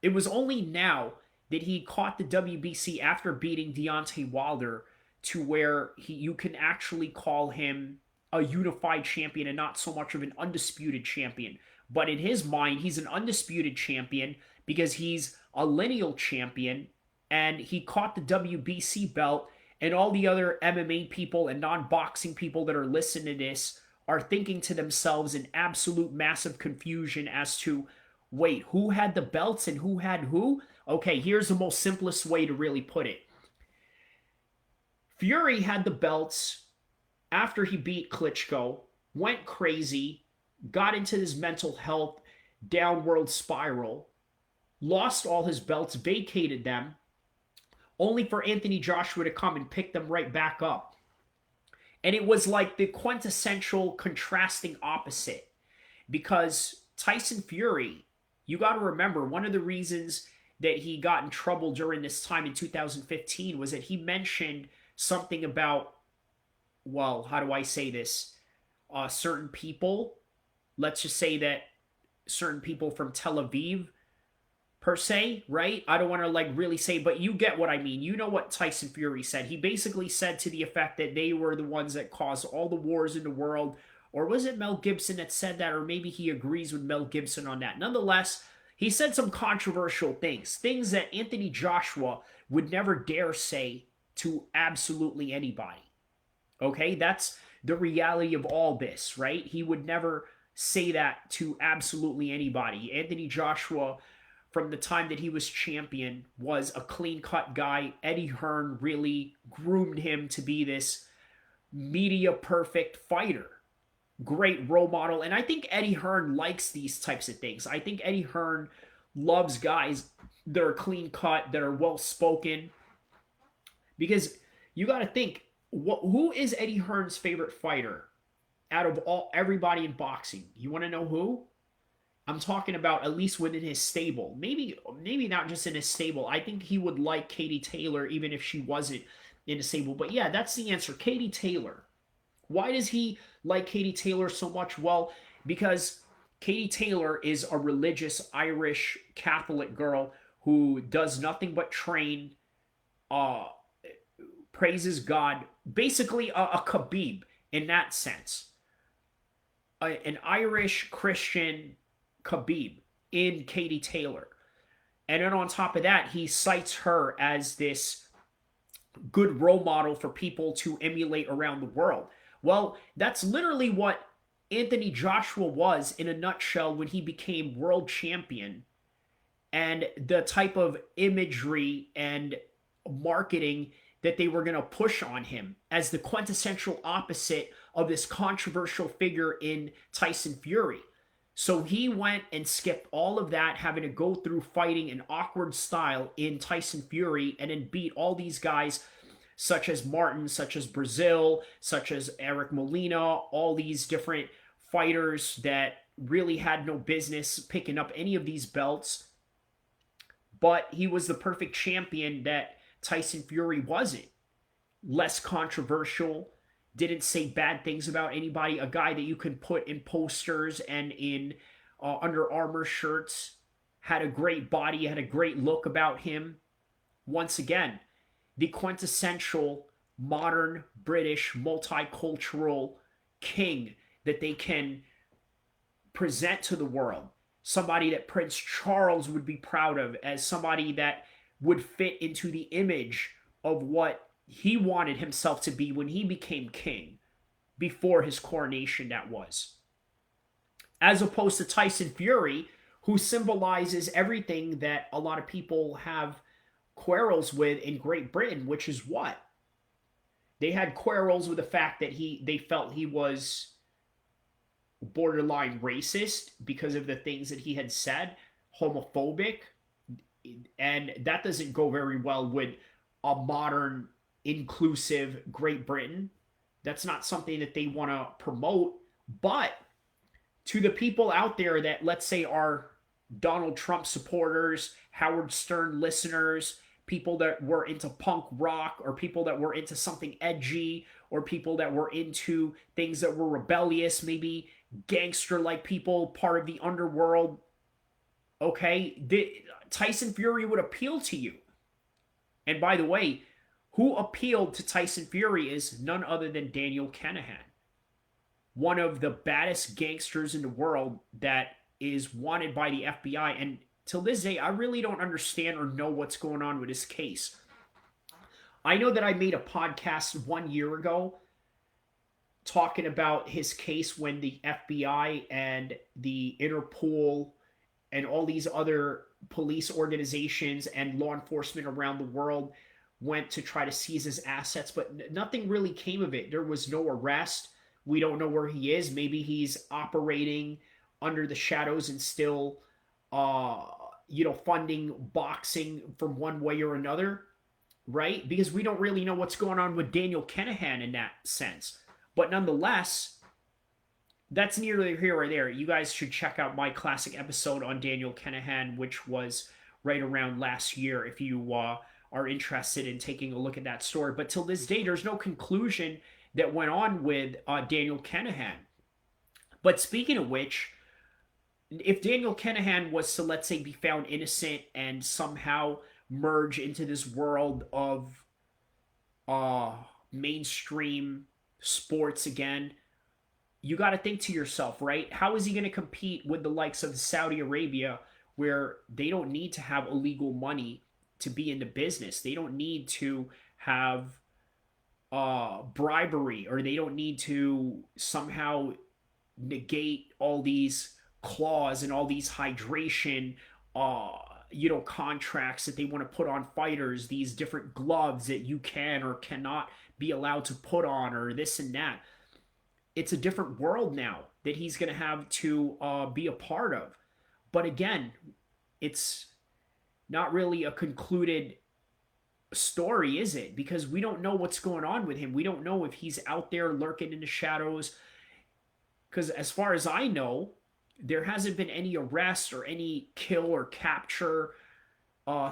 It was only now that he caught the WBC after beating Deontay Wilder, to where you can actually call him a unified champion and not so much of an undisputed champion. But in his mind, he's an undisputed champion because he's a lineal champion, and he caught the WBC belt. And all the other MMA people and non-boxing people that are listening to this are thinking to themselves in absolute massive confusion as to, wait, who had the belts and who had who? Okay, here's the most simplest way to really put it. Fury had the belts after he beat Klitschko, went crazy, got into his mental health downward spiral, lost all his belts, vacated them, only for Anthony Joshua to come and pick them right back up. And it was like the quintessential contrasting opposite, because Tyson Fury, you got to remember, one of the reasons that he got in trouble during this time in 2015 was that he mentioned something about, well, how do I say this? Certain people, let's just say that certain people from Tel Aviv, per se, right? I don't want to like really say, but you get what I mean. You know what Tyson Fury said. He basically said to the effect that they were the ones that caused all the wars in the world. Or was it Mel Gibson that said that? Or maybe he agrees with Mel Gibson on that. Nonetheless, he said some controversial things, things that Anthony Joshua would never dare say to absolutely anybody. Okay, that's the reality of all this, right? He would never say that to absolutely anybody. Anthony Joshua, from the time that he was champion, was a clean-cut guy. Eddie Hearn really groomed him to be this media-perfect fighter. Great role model. And I think Eddie Hearn likes these types of things. I think Eddie Hearn loves guys that are clean-cut, that are well-spoken. Because you got to think, who is Eddie Hearn's favorite fighter out of everybody in boxing? You want to know who? I'm talking about at least within his stable. Maybe not just in his stable. I think he would like Katie Taylor even if she wasn't in his stable. But yeah, that's the answer. Katie Taylor. Why does he like Katie Taylor so much? Well, because Katie Taylor is a religious Irish Catholic girl who does nothing but train, praises God, basically a Khabib in that sense. An Irish Christian Khabib in Katie Taylor. And then on top of that, he cites her as this good role model for people to emulate around the world. Well, that's literally what Anthony Joshua was in a nutshell when he became world champion, and the type of imagery and marketing that they were going to push on him as the quintessential opposite of this controversial figure in Tyson Fury. So he went and skipped all of that, having to go through fighting an awkward style in Tyson Fury, and then beat all these guys such as Martin, such as Brazil, such as Eric Molina, all these different fighters that really had no business picking up any of these belts. But he was the perfect champion that Tyson Fury wasn't. Less controversial, didn't say bad things about anybody, a guy that you can put in posters and in Under Armour shirts, had a great body, had a great look about him. Once again, the quintessential modern British multicultural king that they can present to the world. Somebody that Prince Charles would be proud of, as somebody that would fit into the image of what he wanted himself to be when he became king, before his coronation, that was. As opposed to Tyson Fury, who symbolizes everything that a lot of people have quarrels with in Great Britain, which is what? They had quarrels with the fact that they felt he was borderline racist because of the things that he had said, homophobic, and that doesn't go very well with a modern, inclusive Great Britain. That's not something that they want to promote. But to the people out there that, let's say, are Donald Trump supporters, Howard Stern listeners, people that were into punk rock, or people that were into something edgy, or people that were into things that were rebellious, maybe gangster-like people, part of the underworld, okay, Tyson Fury would appeal to you. And by the way, who appealed to Tyson Fury is none other than Daniel Kinahan, one of the baddest gangsters in the world that is wanted by the FBI. And till this day, I really don't understand or know what's going on with his case. I know that I made a podcast 1 year ago talking about his case when the FBI and the Interpol and all these other police organizations and law enforcement around the world went to try to seize his assets, but nothing really came of it. There was no arrest. We don't know where he is. Maybe he's operating under the shadows and still, uh, funding boxing from one way or another, right? Because we don't really know what's going on with Daniel Kinahan in that sense. But nonetheless, that's neither here or there. You guys should check out my classic episode on Daniel Kinahan, which was right around last year, if you are interested in taking a look at that story. But till this day, there's no conclusion that went on with Daniel Kinahan. But speaking of which, if Daniel Kinahan was to, let's say, be found innocent and somehow merge into this world of uh, mainstream sports again, you got to think to yourself, right? How is he going to compete with the likes of Saudi Arabia, where they don't need to have illegal money to be in the business? They don't need to have bribery, or they don't need to somehow negate all these clause and all these hydration contracts that they want to put on fighters, these different gloves that you can or cannot be allowed to put on, or this and that. It's a different world now that he's going to have to be a part of. But again, it's not really a concluded story, is it? Because we don't know what's going on with him. We don't know if he's out there lurking in the shadows. Because as far as I know, there hasn't been any arrest or any kill or capture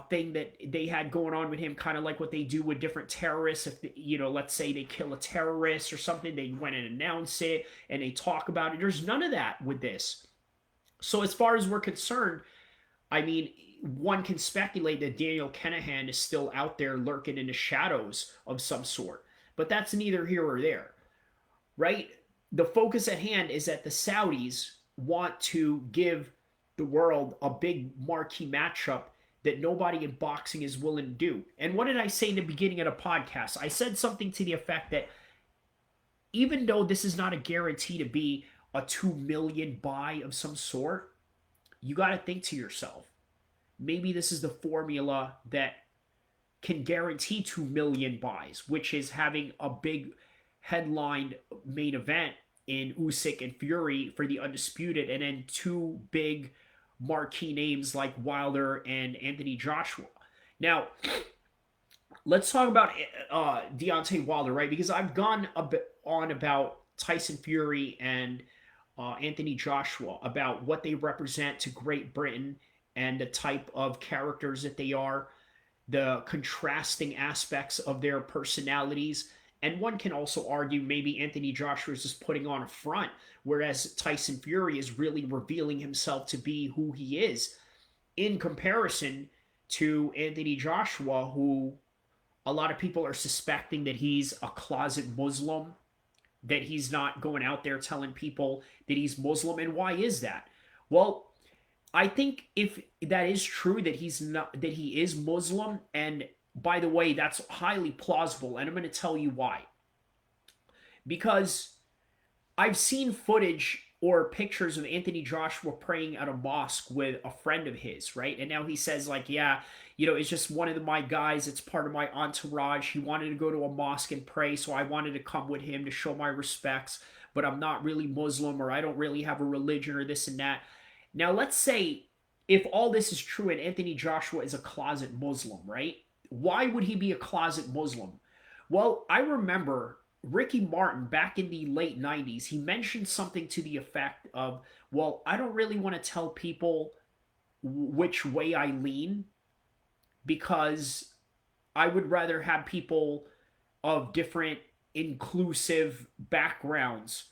thing that they had going on with him, kind of like what they do with different terrorists. If let's say they kill a terrorist or something, they went and announce it and they talk about it. There's none of that with this. So as far as we're concerned, I mean, one can speculate that Daniel Kinahan is still out there lurking in the shadows of some sort. But that's neither here or there, right? The focus at hand is that the Saudis want to give the world a big marquee matchup that nobody in boxing is willing to do. And what did I say in the beginning of the podcast? I said something to the effect that even though this is not a guarantee to be a 2 million buy of some sort, you got to think to yourself, maybe this is the formula that can guarantee 2 million buys, which is having a big headlined main event in Usyk and Fury for the undisputed, and then two big marquee names like Wilder and Anthony Joshua. Now, let's talk about Deontay Wilder, right? Because I've gone a bit on about Tyson Fury and Anthony Joshua, about what they represent to Great Britain and the type of characters that they are, the contrasting aspects of their personalities. And one can also argue maybe Anthony Joshua is just putting on a front, whereas Tyson Fury is really revealing himself to be who he is, in comparison to Anthony Joshua, who a lot of people are suspecting that he's a closet Muslim, that he's not going out there telling people that he's Muslim. And why is that? Well, I think if that is true, that he is Muslim, and by the way, that's highly plausible, and I'm going to tell you why. Because I've seen footage or pictures of Anthony Joshua praying at a mosque with a friend of his, right? And now he says, like, yeah, it's just one of my guys. It's part of my entourage. He wanted to go to a mosque and pray, so I wanted to come with him to show my respects, but I'm not really Muslim, or I don't really have a religion, or this and that. Now, let's say if all this is true and Anthony Joshua is a closet Muslim, right? Why would he be a closet Muslim? Well, I remember Ricky Martin back in the late 90s, he mentioned something to the effect of, well, I don't really want to tell people which way I lean, because I would rather have people of different inclusive backgrounds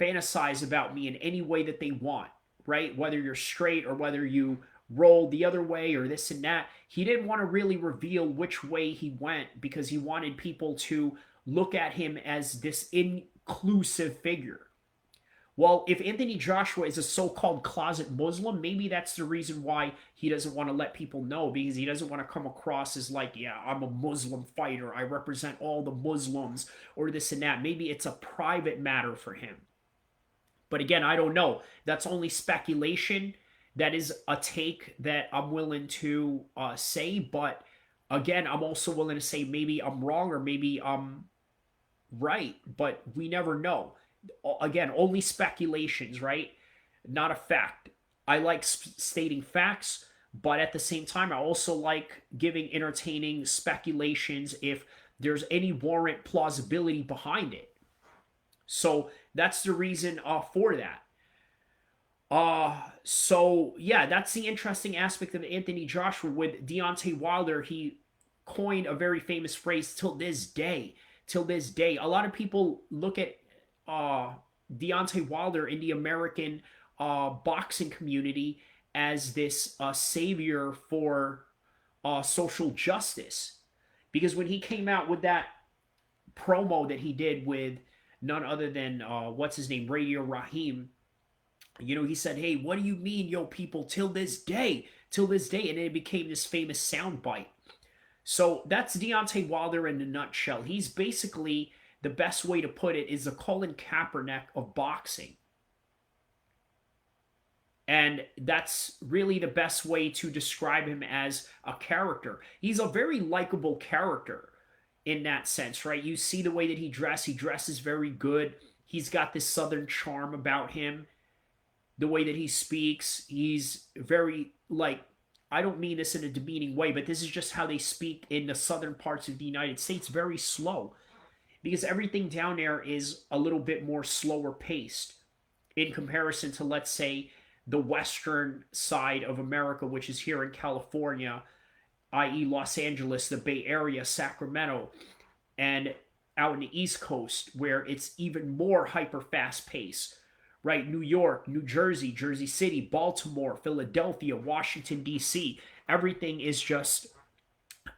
fantasize about me in any way that they want, right? Whether you're straight or whether you roll the other way or this and that. He didn't want to really reveal which way he went, because he wanted people to look at him as this inclusive figure. Well, if Anthony Joshua is a so-called closet Muslim, maybe that's the reason why he doesn't want to let people know, because he doesn't want to come across as like, yeah, I'm a Muslim fighter. I represent all the Muslims or this and that. Maybe it's a private matter for him. But again, I don't know. That's only speculation. That is a take that I'm willing to say. But again, I'm also willing to say maybe I'm wrong or maybe I'm right. But we never know. Again, only speculations, right? Not a fact. I like stating facts, but at the same time, I also like giving entertaining speculations if there's any warrant plausibility behind it. So that's the reason for that. So yeah, that's the interesting aspect of Anthony Joshua. With Deontay Wilder, he coined a very famous phrase till this day. Till this day, a lot of people look at uh Deontay Wilder in the American boxing community as this savior for social justice, because when he came out with that promo that he did with none other than what's his name, Radio Raheem. You know, he said, "Hey, what do you mean, yo, people? Till this day," and it became this famous soundbite. So that's Deontay Wilder in a nutshell. He's basically, the best way to put it is the Colin Kaepernick of boxing. And that's really the best way to describe him as a character. He's a very likable character in that sense, right? You see the way that he dresses very good. He's got this southern charm about him. The way that he speaks, he's very, like, I don't mean this in a demeaning way, but this is just how they speak in the southern parts of the United States, very slow, because everything down there is a little bit more slower paced in comparison to, let's say, the western side of America, which is here in California, i.e., Los Angeles, the Bay Area, Sacramento, and out in the East Coast, where it's even more hyper fast paced, right? New York, New Jersey, Jersey City, Baltimore, Philadelphia, Washington, D.C. Everything is just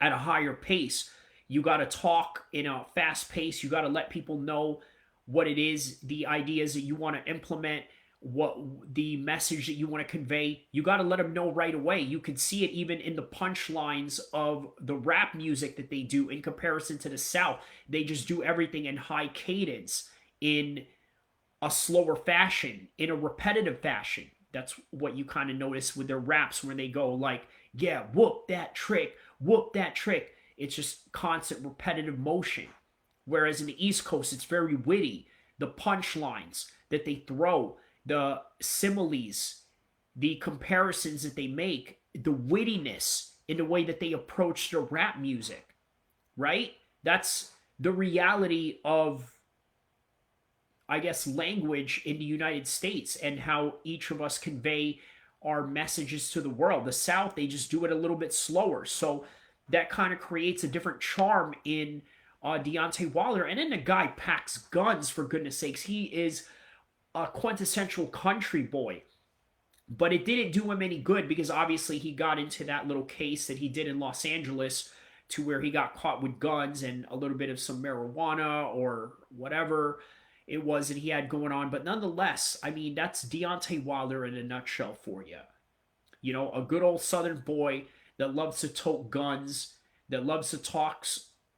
at a higher pace. You got to talk in a fast pace. You got to let people know what it is, the ideas that you want to implement, what the message that you want to convey. You got to let them know right away. You can see it even in the punchlines of the rap music that they do in comparison to the South. They just do everything in high cadence, in a slower fashion, in a repetitive fashion. That's what you kind of notice with their raps when they go like, yeah, whoop that trick, whoop that trick. It's just constant repetitive motion. Whereas in the East Coast, it's very witty. The punchlines that they throw, the similes, the comparisons that they make, the wittiness in the way that they approach their rap music, right? That's the reality of, I guess, language in the United States and how each of us convey our messages to the world. The South, they just do it a little bit slower. So that kind of creates a different charm in Deontay Wilder. And then the guy packs guns, for goodness sakes. He is a quintessential country boy. But it didn't do him any good because obviously he got into that little case that he did in Los Angeles, to where he got caught with guns and a little bit of some marijuana or whatever it was that he had going on. But nonetheless, I mean, that's Deontay Wilder in a nutshell for you. You know, a good old Southern boy that loves to tote guns, that loves to talk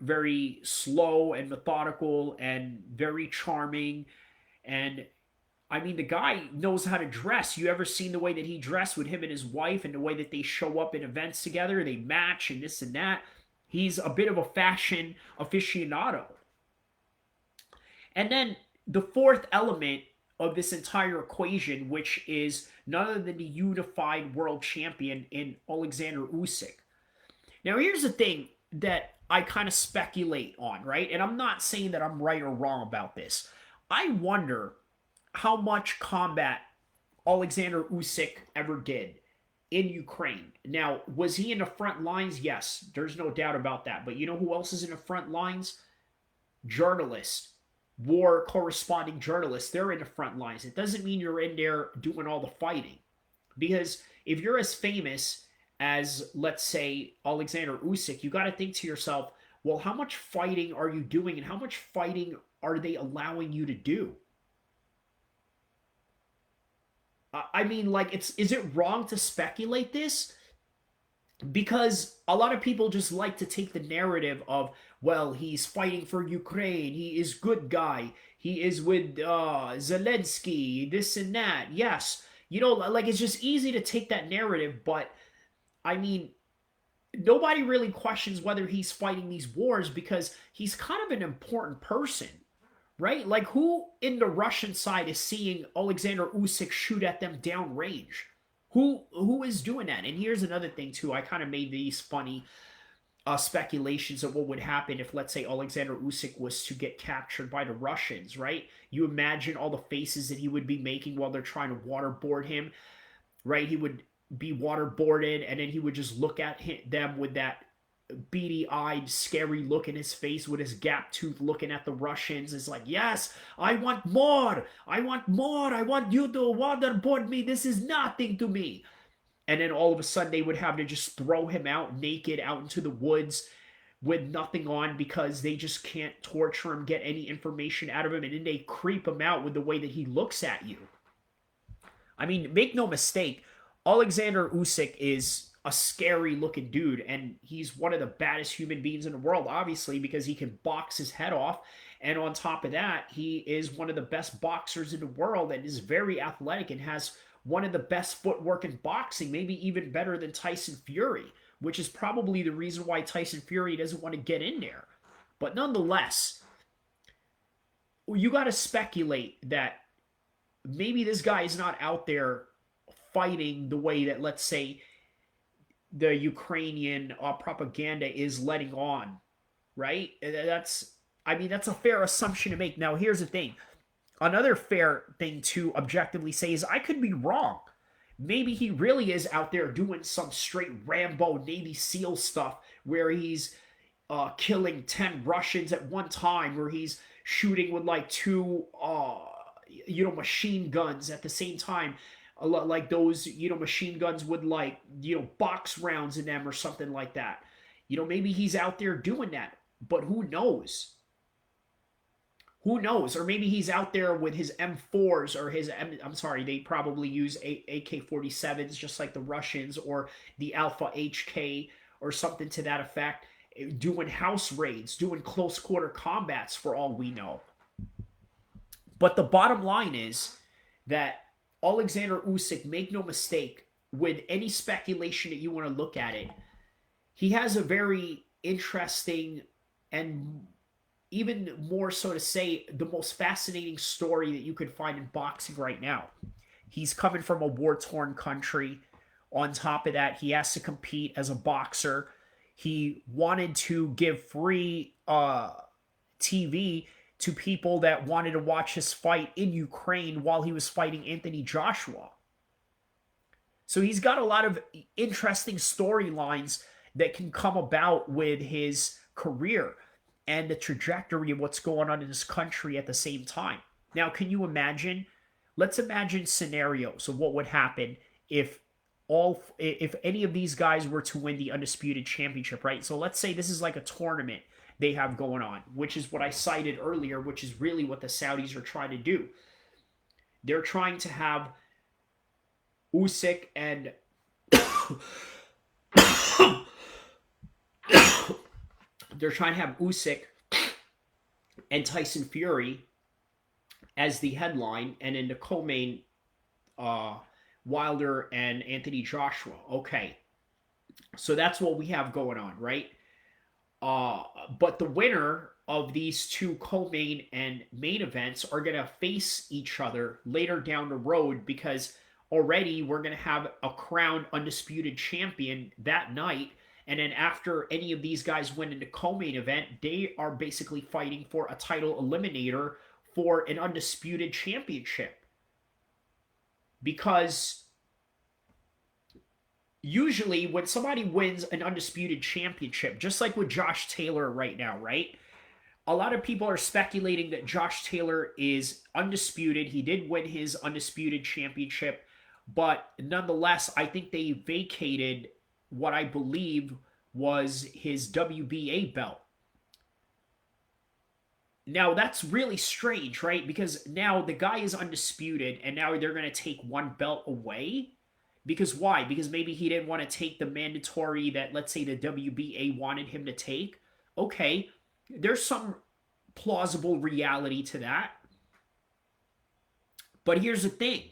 very slow and methodical and very charming. And I mean, the guy knows how to dress. You ever seen the way that he dressed with him and his wife, and the way that they show up in events together? They match and this and that. He's a bit of a fashion aficionado. And then the fourth element of this entire equation, which is none other than the unified world champion in Alexander Usyk. Now, here's the thing that I kind of speculate on, right? And I'm not saying that I'm right or wrong about this. I wonder how much combat Alexander Usyk ever did in Ukraine. Now, was he in the front lines? Yes, there's no doubt about that. But you know who else is in the front lines? Journalists, war corresponding journalists. They're in the front lines. It doesn't mean you're in there doing all the fighting. Because if you're as famous as, let's say, Alexander Usyk, you got to think to yourself, well, how much fighting are you doing and how much fighting are they allowing you to do? I mean, like, is it wrong to speculate this? Because a lot of people just like to take the narrative of, well, he's fighting for Ukraine, he is good guy, he is with Zelensky, this and that. Yes, you know, like, it's just easy to take that narrative, but I mean, nobody really questions whether he's fighting these wars because he's kind of an important person, right? Like, who in the Russian side is seeing Alexander Usyk shoot at them downrange? Who is doing that? And here's another thing too. I kind of made these funny speculations of what would happen if, let's say, Alexander Usyk was to get captured by the Russians, right? You imagine all the faces that he would be making while they're trying to waterboard him, right? He would be waterboarded, and then he would just look at them with that beady-eyed, scary look in his face, with his gap tooth, looking at the Russians. It's like, yes, I want more. I want more. I want you to waterboard me. This is nothing to me. And then all of a sudden they would have to just throw him out naked out into the woods with nothing on because they just can't torture him, get any information out of him, and then they creep him out with the way that he looks at you. I mean, make no mistake, Alexander Usyk is a scary looking dude, and he's one of the baddest human beings in the world, obviously, because he can box his head off. And on top of that, he is one of the best boxers in the world and is very athletic and has one of the best footwork in boxing, maybe even better than Tyson Fury, which is probably the reason why Tyson Fury doesn't want to get in there. But nonetheless, you got to speculate that maybe this guy is not out there fighting the way that, let's say, the Ukrainian propaganda is letting on, right? I mean, that's a fair assumption to make. Now, here's the thing. Another fair thing to objectively say is I could be wrong. Maybe he really is out there doing some straight Rambo Navy SEAL stuff where he's killing 10 Russians at one time, where he's shooting with like two, machine guns at the same time. Like those, machine guns with like, box rounds in them or something like that. Maybe he's out there doing that, but who knows? Who knows? Or maybe he's out there with his M4s or I'm sorry, they probably use AK-47s just like the Russians, or the Alpha HK or something to that effect, doing house raids, doing close quarter combats for all we know. But the bottom line is that Alexander Usyk, make no mistake, with any speculation that you want to look at it, he has a very interesting, and even more so to say, the most fascinating story that you could find in boxing right now. He's coming from a war-torn country. On top of that, he has to compete as a boxer. He wanted to give free TV to people that wanted to watch his fight in Ukraine while he was fighting Anthony Joshua. So he's got a lot of interesting storylines that can come about with his career and the trajectory of what's going on in this country at the same time. Now, can you imagine? Let's imagine scenarios of what would happen if any of these guys were to win the Undisputed Championship, right? So let's say this is like a tournament they have going on, which is what I cited earlier, which is really what the Saudis are trying to do. They're trying to have Usyk and they're trying to have Usyk and Tyson Fury as the headline, and in the co-main, Wilder and Anthony Joshua. Okay, so that's what we have going on, right? But the winner of these two co-main and main events are going to face each other later down the road, because already we're going to have a crowned undisputed champion that night. And then after any of these guys win in the co-main event, they are basically fighting for a title eliminator for an undisputed championship. Because usually when somebody wins an undisputed championship, just like with Josh Taylor right now, right? A lot of people are speculating that Josh Taylor is undisputed. He did win his undisputed championship, but nonetheless, I think they vacated what I believe was his WBA belt. Now that's really strange, right? Because now the guy is undisputed, and now they're going to take one belt away. Because why? Because maybe he didn't want to take the mandatory that, let's say, the WBA wanted him to take. Okay, there's some plausible reality to that. But here's the thing.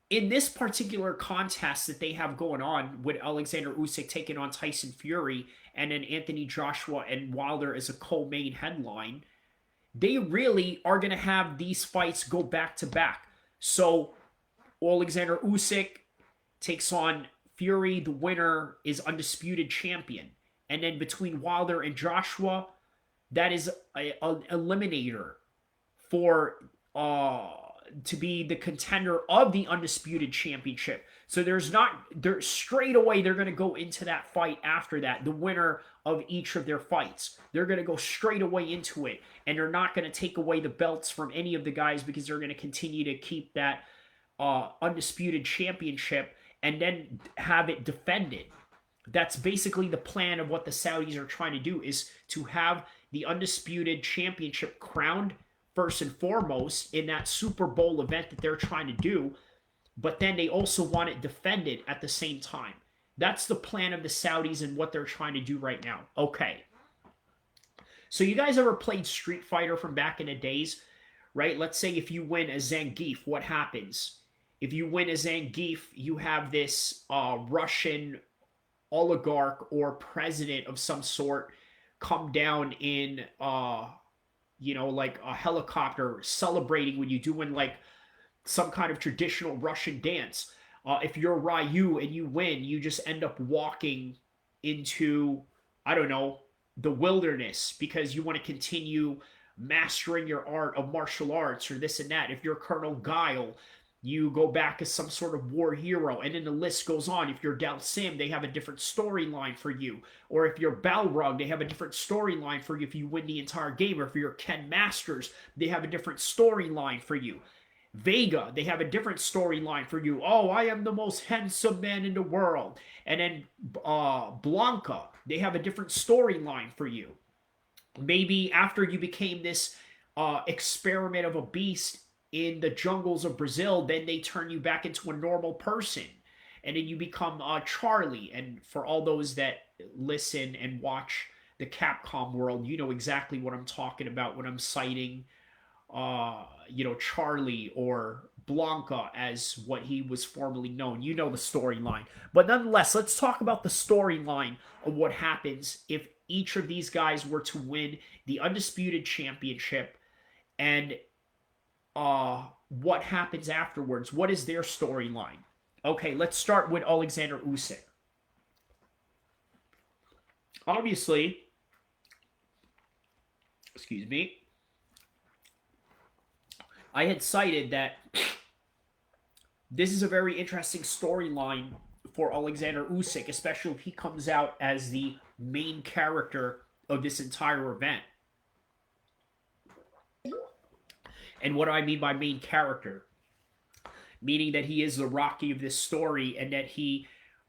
In this particular contest that they have going on with Alexander Usyk taking on Tyson Fury and then Anthony Joshua and Wilder as a co-main headline, they really are going to have these fights go back to back. So Alexander Usyk takes on Fury. The winner is undisputed champion. And then between Wilder and Joshua, that is an eliminator for to be the contender of the undisputed championship. So they're straight away they're going to go into that fight after that. The winner of each of their fights, they're going to go straight away into it, and they're not going to take away the belts from any of the guys because they're going to continue to keep that undisputed championship and then have it defended. That's basically the plan of what the Saudis are trying to do, is to have the undisputed championship crowned first and foremost in that Super Bowl event that they're trying to do, but then they also want it defended at the same time. That's the plan of the Saudis and what they're trying to do right now. Okay. So you guys ever played Street Fighter from back in the days, right? Let's say if you win a Zangief, what happens? If you win a Zangief, you have this Russian oligarch or president of some sort come down in like a helicopter celebrating when you doing like some kind of traditional Russian dance. If you're Ryu and you win, you just end up walking into, I don't know, the wilderness because you want to continue mastering your art of martial arts or this and that. If you're Colonel Guile, you go back as some sort of war hero, and then the list goes on. If you're Dalsim, they have a different storyline for you. Or if you're Balrog, they have a different storyline for you if you win the entire game. Or if you're Ken Masters, they have a different storyline for you. Vega, they have a different storyline for you. Oh, I am the most handsome man in the world. And then Blanca, they have a different storyline for you. Maybe after you became this experiment of a beast in the jungles of Brazil, then they turn you back into a normal person. And then you become Charlie. And for all those that listen and watch the Capcom world, you know exactly what I'm talking about when I'm citing, Charlie or Blanca as what he was formerly known. You know the storyline. But nonetheless, let's talk about the storyline of what happens if each of these guys were to win the Undisputed Championship, and what happens afterwards. What is their storyline? Okay, let's start with Alexander Usyk. Obviously, excuse me, I had cited that this is a very interesting storyline for Alexander Usyk, especially if he comes out as the main character of this entire event. And what do I mean by main character? Meaning that he is the Rocky of this story and that he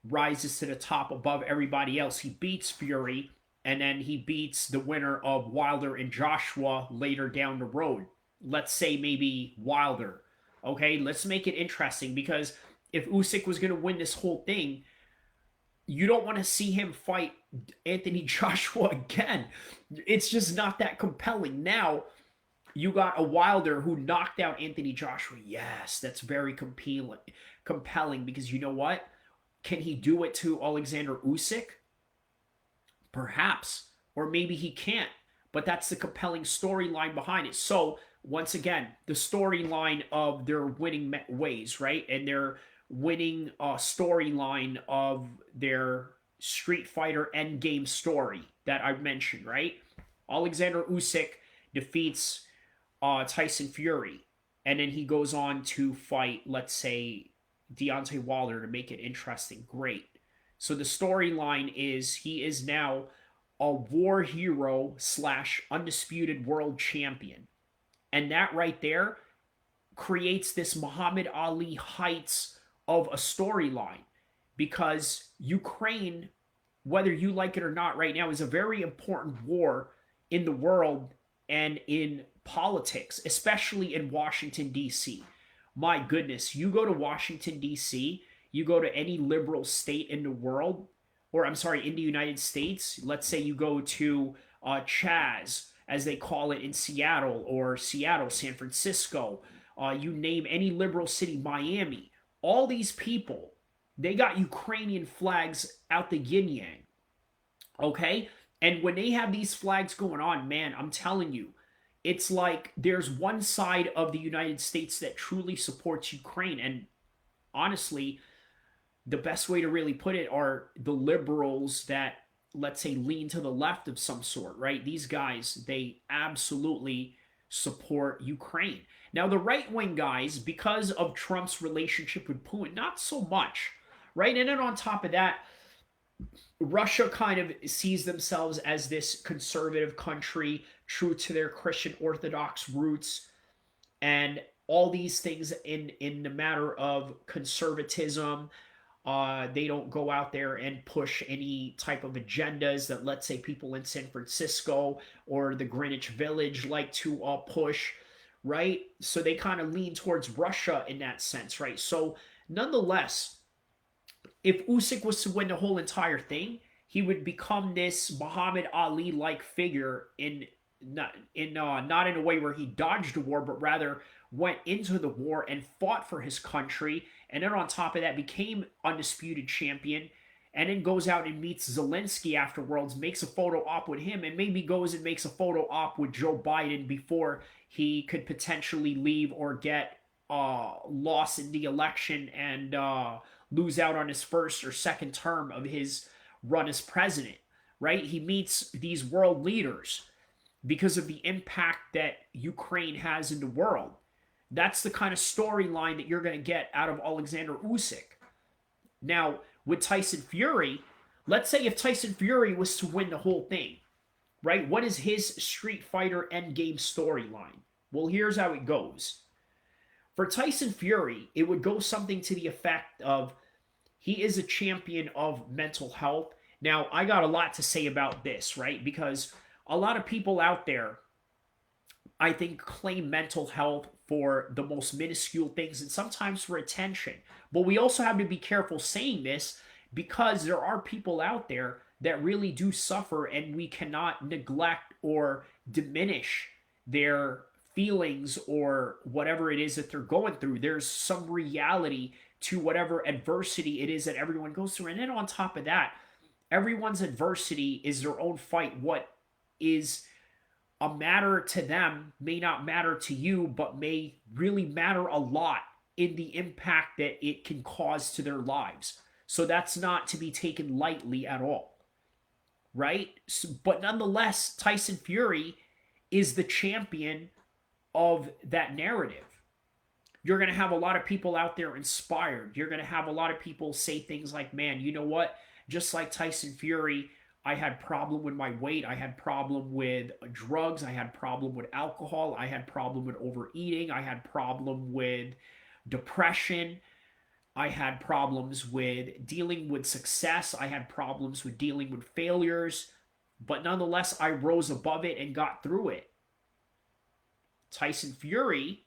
rises to the top above everybody else. He beats Fury, and then he beats the winner of Wilder and Joshua later down the road. Let's say maybe Wilder. Okay, let's make it interesting, because if Usyk was going to win this whole thing, you don't want to see him fight Anthony Joshua again. It's just not that compelling. Now, you got a Wilder who knocked out Anthony Joshua. Yes, that's very compelling, because you know what? Can he do it to Alexander Usyk? Perhaps. Or maybe he can't. But that's the compelling storyline behind it. So, once again, the storyline of their winning ways, right? And their winning storyline of their Street Fighter endgame story that I've mentioned, right? Alexander Usyk defeats Tyson Fury, and then he goes on to fight, let's say, Deontay Wilder to make it interesting. Great. So the storyline is he is now a war hero / undisputed world champion. And that right there creates this Muhammad Ali heights of a storyline, because Ukraine, whether you like it or not right now, is a very important war in the world and in politics, especially in Washington, D.C. My goodness, you go to Washington, D.C., you go to any liberal state in the world, or I'm sorry, in the United States, let's say you go to Chaz, as they call it in Seattle, or Seattle, San Francisco, you name any liberal city, Miami, all these people, they got Ukrainian flags out the yin yang. Okay? And when they have these flags going on, man, I'm telling you, it's like there's one side of the United States that truly supports Ukraine. And honestly, the best way to really put it are the liberals that, let's say, lean to the left of some sort, right? These guys, they absolutely support Ukraine. Now, the right wing guys, because of Trump's relationship with Putin, not so much, right? And then on top of that, Russia kind of sees themselves as this conservative country, true to their Christian Orthodox roots, and all these things in the matter of conservatism. They don't go out there and push any type of agendas that, let's say, people in San Francisco or the Greenwich Village like to push, right? So they kind of lean towards Russia in that sense, right? So, nonetheless, if Usyk was to win the whole entire thing, he would become this Muhammad Ali like figure not in a way where he dodged the war, but rather went into the war and fought for his country, and then on top of that became undisputed champion, and then goes out and meets Zelensky afterwards, makes a photo op with him, and maybe goes and makes a photo op with Joe Biden before he could potentially leave or get lost in the election and lose out on his first or second term of his run as president, right? He meets these world leaders because of the impact that Ukraine has in the world. That's the kind of storyline that you're going to get out of Alexander Usyk. Now, with Tyson Fury, let's say if Tyson Fury was to win the whole thing, right? What is his Street Fighter Endgame storyline? Well, here's how it goes. For Tyson Fury, it would go something to the effect of he is a champion of mental health. Now, I got a lot to say about this, right? Because a lot of people out there, I think, claim mental health for the most minuscule things and sometimes for attention. But we also have to be careful saying this because there are people out there that really do suffer, and we cannot neglect or diminish their feelings or whatever it is that they're going through. There's some reality to whatever adversity it is that everyone goes through. And then on top of that, everyone's adversity is their own fight. What is a matter to them may not matter to you, but may really matter a lot in the impact that it can cause to their lives. So that's not to be taken lightly at all, right? So, but nonetheless, Tyson Fury is the champion of that narrative. You're going to have a lot of people out there inspired. You're going to have a lot of people say things like, man, you know what? Just like Tyson Fury, I had problem with my weight. I had problem with drugs. I had problem with alcohol. I had problem with overeating. I had problem with depression. I had problems with dealing with success. I had problems with dealing with failures. But nonetheless, I rose above it and got through it. Tyson Fury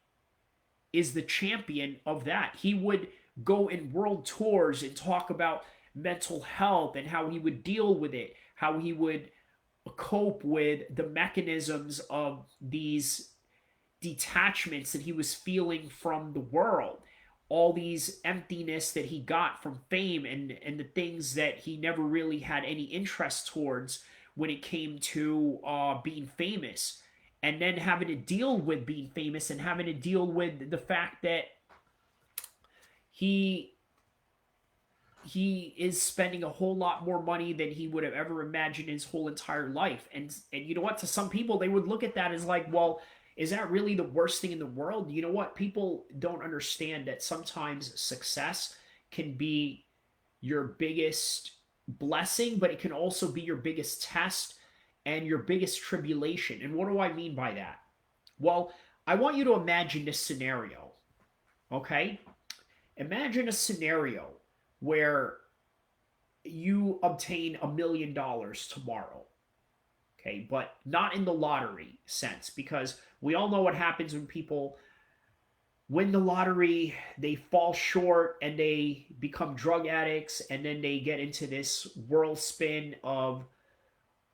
is the champion of that. He would go in world tours and talk about mental health and how he would deal with it, how he would cope with the mechanisms of these detachments that he was feeling from the world, all these emptiness that he got from fame and the things that he never really had any interest towards when it came to being famous, and then having to deal with being famous and having to deal with the fact that he is spending a whole lot more money than he would have ever imagined in his whole entire life. And you know what? To some people, they would look at that as like, well, is that really the worst thing in the world? You know what? People don't understand that sometimes success can be your biggest blessing, but it can also be your biggest test and your biggest tribulation. And what do I mean by that? Well, I want you to imagine this scenario, okay? Imagine a scenario where you obtain $1 million tomorrow, okay, but not in the lottery sense, because we all know what happens when people win the lottery, they fall short and they become drug addicts, and then they get into this whirl spin of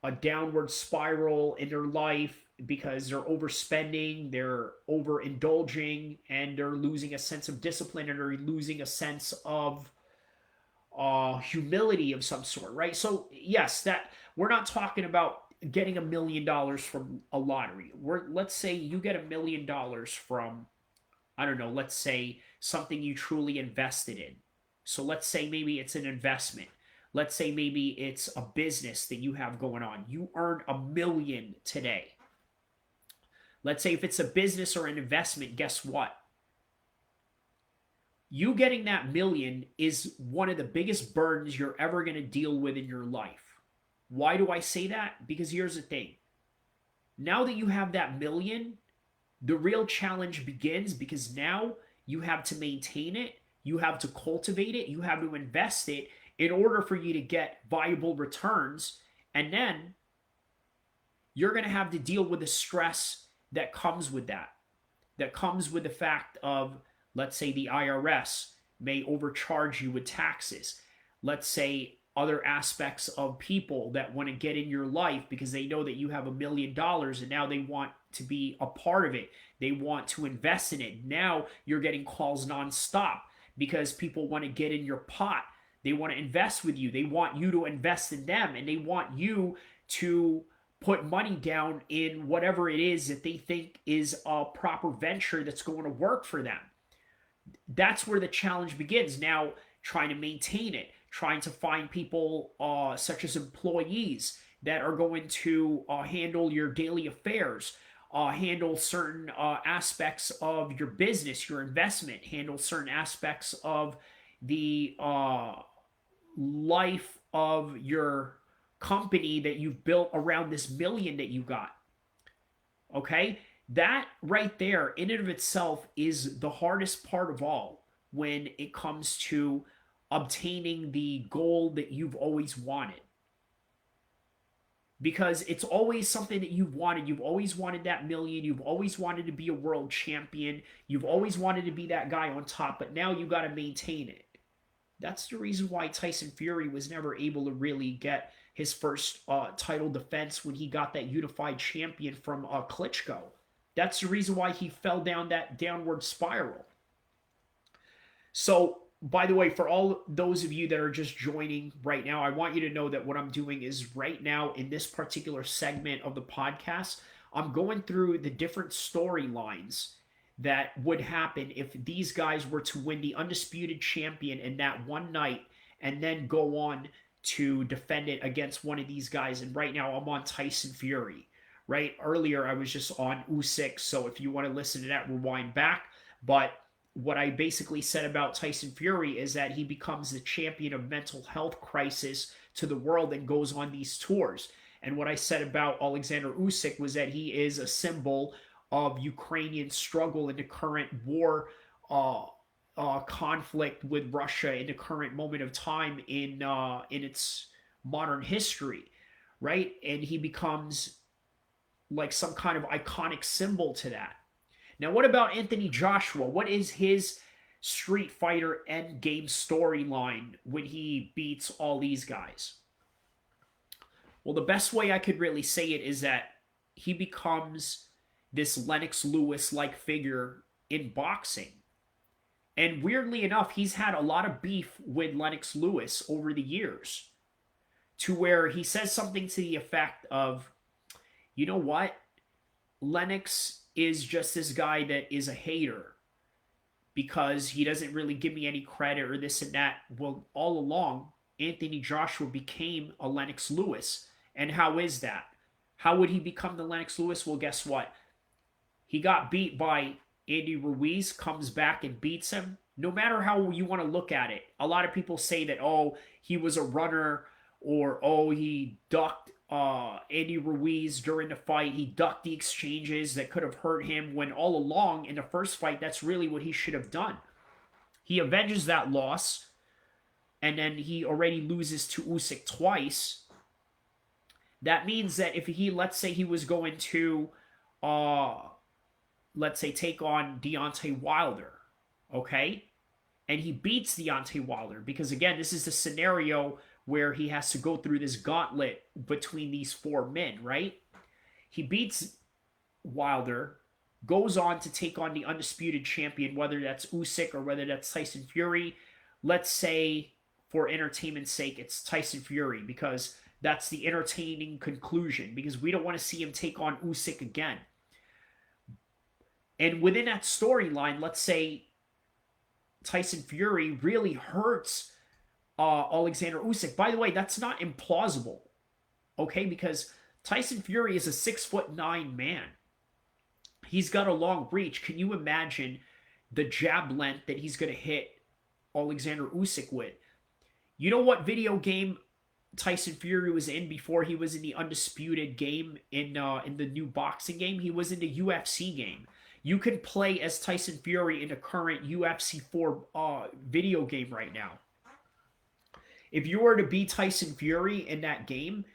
a downward spiral in their life because they're overspending, they're overindulging, and they're losing a sense of discipline, and they're losing a sense of humility of some sort, right? So yes, that we're not talking about getting $1 million from a lottery. Let's say you get $1 million from, I don't know, let's say something you truly invested in. So let's say maybe it's an investment. Let's say maybe it's a business that you have going on. You earn $1 million today. Let's say if it's a business or an investment, guess what? You getting that million is one of the biggest burdens you're ever going to deal with in your life. Why do I say that? Because here's the thing. Now that you have that million, the real challenge begins, because now you have to maintain it, you have to cultivate it, you have to invest it in order for you to get viable returns. And then you're going to have to deal with the stress that comes with that comes with the fact of, let's say the IRS may overcharge you with taxes. Let's say other aspects of people that want to get in your life because they know that you have $1 million and now they want to be a part of it. They want to invest in it. Now you're getting calls nonstop because people want to get in your pot. They want to invest with you. They want you to invest in them, and they want you to put money down in whatever it is that they think is a proper venture that's going to work for them. That's where the challenge begins. Now, trying to maintain it, trying to find people such as employees that are going to handle your daily affairs, handle certain aspects of your business, your investment, handle certain aspects of the life of your company that you've built around this million that you got. Okay? That right there, in and of itself, is the hardest part of all when it comes to obtaining the goal that you've always wanted. Because it's always something that you've wanted. You've always wanted that million. You've always wanted to be a world champion. You've always wanted to be that guy on top, but now you got to maintain it. That's the reason why Tyson Fury was never able to really get his first title defense when he got that unified champion from Klitschko. That's the reason why he fell down that downward spiral. So, by the way, for all those of you that are just joining right now, I want you to know that what I'm doing is right now in this particular segment of the podcast, I'm going through the different storylines that would happen if these guys were to win the undisputed champion in that one night and then go on to defend it against one of these guys. And right now I'm on Tyson Fury. Right? Earlier I was just on Usyk, so if you want to listen to that, rewind back. But what I basically said about Tyson Fury is that he becomes the champion of mental health crisis to the world and goes on these tours. And what I said about Alexander Usyk was that he is a symbol of Ukrainian struggle in the current war conflict with Russia in the current moment of time in its modern history, right? And he becomes like some kind of iconic symbol to that. Now, what about Anthony Joshua? What is his Street Fighter endgame storyline when he beats all these guys? Well, the best way I could really say it is that he becomes this Lennox Lewis-like figure in boxing. And weirdly enough, he's had a lot of beef with Lennox Lewis over the years, to where he says something to the effect of, you know what? Lennox is just this guy that is a hater because he doesn't really give me any credit or this and that. Well, all along, Anthony Joshua became a Lennox Lewis. And how is that? How would he become the Lennox Lewis? Well, guess what? He got beat by Andy Ruiz, comes back and beats him. No matter how you want to look at it, a lot of people say that, oh, he was a runner, or oh, he ducked Andy Ruiz during the fight. He ducked the exchanges that could have hurt him, when all along in the first fight, that's really what he should have done. He avenges that loss, and then he already loses to Usyk twice. That means that if he, let's say he was going to, uh, let's say, take on Deontay Wilder, okay? And he beats Deontay Wilder, because again, this is the scenario where he has to go through this gauntlet between these four men, right? He beats Wilder, goes on to take on the undisputed champion, whether that's Usyk or whether that's Tyson Fury. Let's say, for entertainment's sake, it's Tyson Fury, because that's the entertaining conclusion, because we don't want to see him take on Usyk again. And within that storyline, let's say Tyson Fury really hurts Alexander Usyk. By the way, that's not implausible, okay? Because Tyson Fury is a 6'9" man. He's got a long reach. Can you imagine the jab length that he's going to hit Alexander Usyk with? You know what video game Tyson Fury was in before he was in the undisputed game in the new boxing game? He was in the UFC game. You can play as Tyson Fury in the current UFC 4 video game right now. If you were to be Tyson Fury in that game,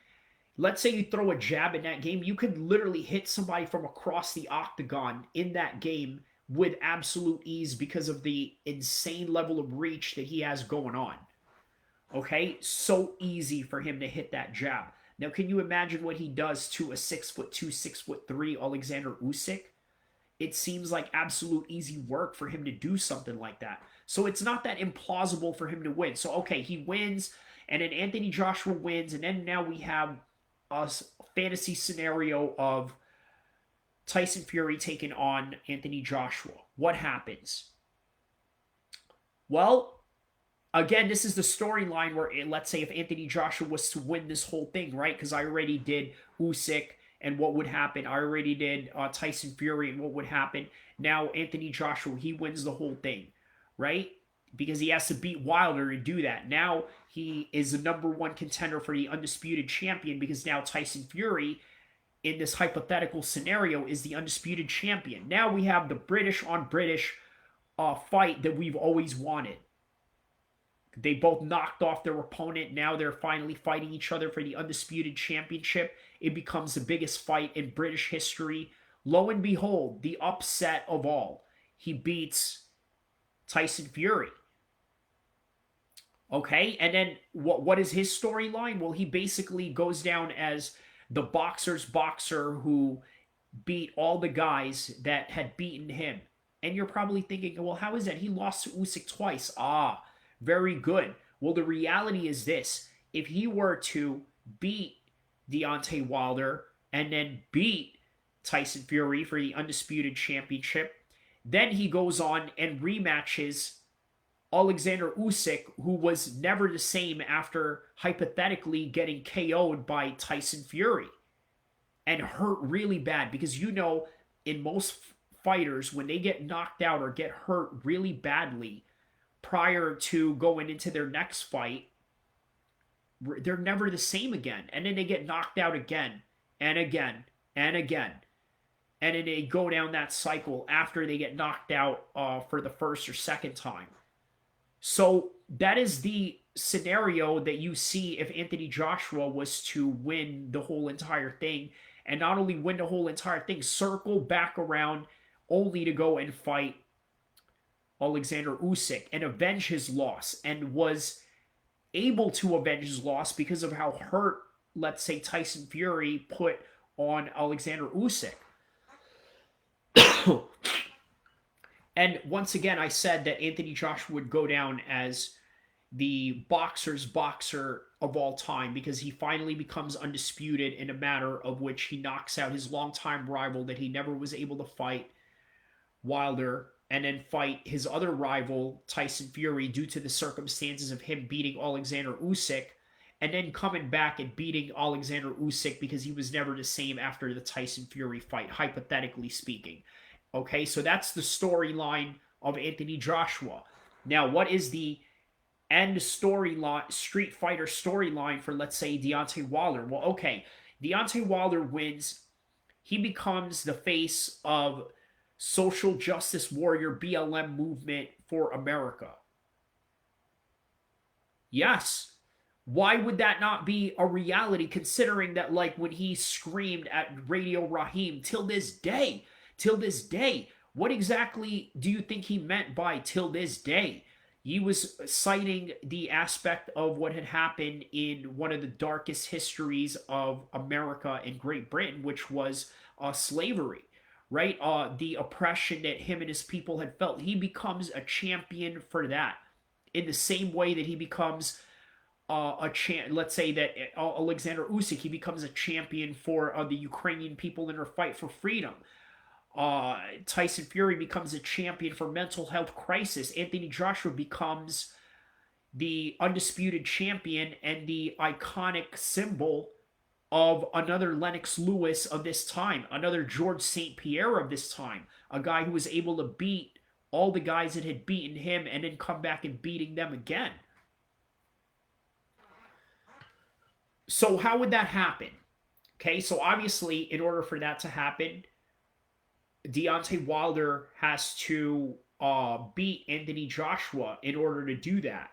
let's say you throw a jab in that game, you could literally hit somebody from across the octagon in that game with absolute ease because of the insane level of reach that he has going on. Okay? So easy for him to hit that jab. Now, can you imagine what he does to a 6'2", 6'3" Alexander Usyk? It seems like absolute easy work for him to do something like that. So it's not that implausible for him to win. So, okay, he wins, and then Anthony Joshua wins, and then now we have a fantasy scenario of Tyson Fury taking on Anthony Joshua. What happens? Well, again, this is the storyline where, let's say if Anthony Joshua was to win this whole thing, right? Because I already did Usyk and what would happen. I already did Tyson Fury and what would happen. Now Anthony Joshua, he wins the whole thing, right? Because he has to beat Wilder to do that. Now he is the #1 contender for the undisputed champion, because now Tyson Fury, in this hypothetical scenario, is the undisputed champion. Now we have the British on British fight that we've always wanted. They both knocked off their opponent. Now they're finally fighting each other for the undisputed championship. It becomes the biggest fight in British history. Lo and behold, the upset of all. He beats Tyson Fury. Okay, and then what is his storyline? Well, he basically goes down as the boxer's boxer who beat all the guys that had beaten him. And you're probably thinking, well, how is that? He lost to Usyk twice. Ah, very good. Well, the reality is this. If he were to beat Deontay Wilder and then beat Tyson Fury for the undisputed championship, then he goes on and rematches Alexander Usyk, who was never the same after hypothetically getting KO'd by Tyson Fury and hurt really bad. Because you know, in most fighters, when they get knocked out or get hurt really badly prior to going into their next fight, they're never the same again. And then they get knocked out again and again and again. And then they go down that cycle after they get knocked out for the first or second time. So that is the scenario that you see if Anthony Joshua was to win the whole entire thing. And not only win the whole entire thing, circle back around only to go and fight Alexander Usyk and avenge his loss, and was able to avenge his loss because of how hurt, let's say, Tyson Fury put on Alexander Usyk. And once again, I said that Anthony Joshua would go down as the boxer's boxer of all time, because he finally becomes undisputed in a matter of which he knocks out his longtime rival that he never was able to fight, Wilder, and then fight his other rival, Tyson Fury, due to the circumstances of him beating Alexander Usyk, and then coming back and beating Alexander Usyk because he was never the same after the Tyson Fury fight, hypothetically speaking. Okay, so that's the storyline of Anthony Joshua. Now, what is the end storyline, Street Fighter storyline for, let's say, Deontay Wilder? Well, okay, Deontay Wilder wins. He becomes the face of social justice warrior BLM movement for America. Yes. Why would that not be a reality, considering that, like, when he screamed at Radio Raheem, till this day, what exactly do you think he meant by till this day? He was citing the aspect of what had happened in one of the darkest histories of America and Great Britain, which was slavery, right? The oppression that him and his people had felt. He becomes a champion for that, in the same way that he becomes let's say that Alexander Usyk, he becomes a champion for the Ukrainian people in their fight for freedom. Tyson Fury becomes a champion for mental health crisis. Anthony Joshua becomes the undisputed champion and the iconic symbol of another Lennox Lewis of this time, another George St. Pierre of this time, a guy who was able to beat all the guys that had beaten him and then come back and beating them again. So how would that happen? Okay, so obviously, in order for that to happen, Deontay Wilder has to beat Anthony Joshua in order to do that.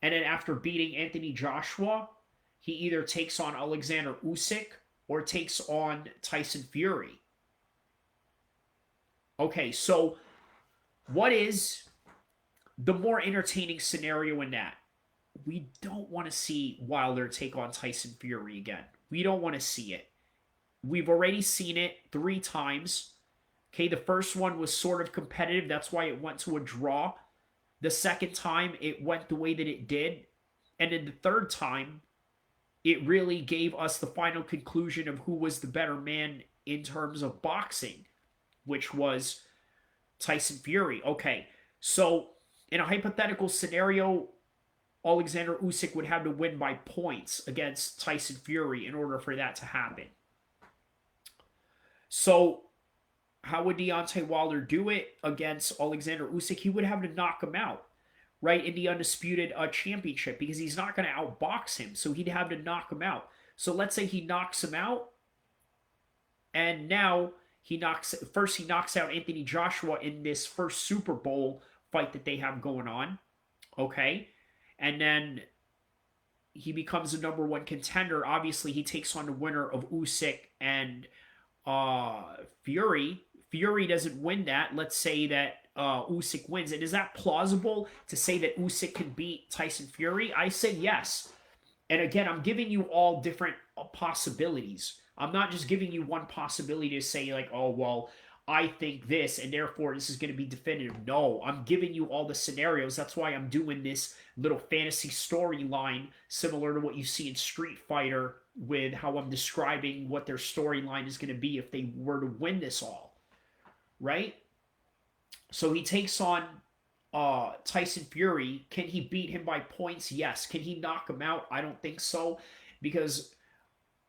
And then after beating Anthony Joshua, he either takes on Alexander Usyk or takes on Tyson Fury. Okay, so what is the more entertaining scenario in that? We don't want to see Wilder take on Tyson Fury again. We don't want to see it. We've already seen it 3 times. Okay, the first one was sort of competitive. That's why it went to a draw. The second time, it went the way that it did. And then the third time, it really gave us the final conclusion of who was the better man in terms of boxing, which was Tyson Fury. Okay, so in a hypothetical scenario, Alexander Usyk would have to win by points against Tyson Fury in order for that to happen. So how would Deontay Wilder do it against Alexander Usyk? He would have to knock him out, right, in the undisputed championship, because he's not going to outbox him. So he'd have to knock him out. So let's say he knocks him out, and now he knocks out Anthony Joshua in this first Super Bowl fight that they have going on. Okay. And then he becomes the number 1 contender. Obviously, he takes on the winner of Usyk and Fury. Fury doesn't win that. Let's say that Usyk wins. And is that plausible to say that Usyk can beat Tyson Fury? I say yes. And again, I'm giving you all different possibilities. I'm not just giving you one possibility to say, like, oh, well, I think this, and therefore this is going to be definitive. No, I'm giving you all the scenarios. That's why I'm doing this little fantasy storyline, similar to what you see in Street Fighter, with how I'm describing what their storyline is going to be if they were to win this all. Right? So he takes on Tyson Fury. Can he beat him by points? Yes. Can he knock him out? I don't think so, because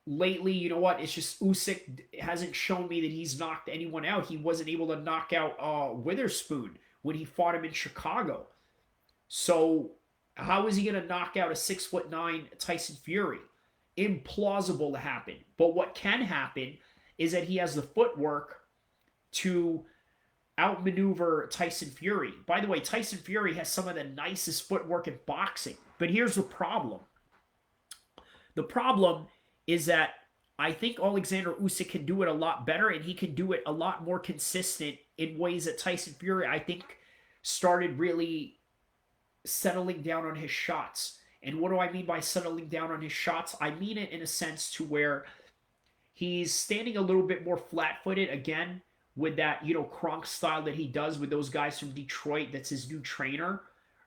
lately, you know what? It's just Usyk hasn't shown me that he's knocked anyone out. He wasn't able to knock out Witherspoon when he fought him in Chicago. So how is he going to knock out a 6'9" Tyson Fury? Implausible to happen. But what can happen is that he has the footwork to outmaneuver Tyson Fury. By the way, Tyson Fury has some of the nicest footwork in boxing. But here's the problem. The problem is that I think Alexander Usyk can do it a lot better, and he can do it a lot more consistent in ways that Tyson Fury, I think, started really settling down on his shots. And what do I mean by settling down on his shots? I mean it in a sense to where he's standing a little bit more flat-footed, again, with that, Kronk style that he does with those guys from Detroit. That's his new trainer,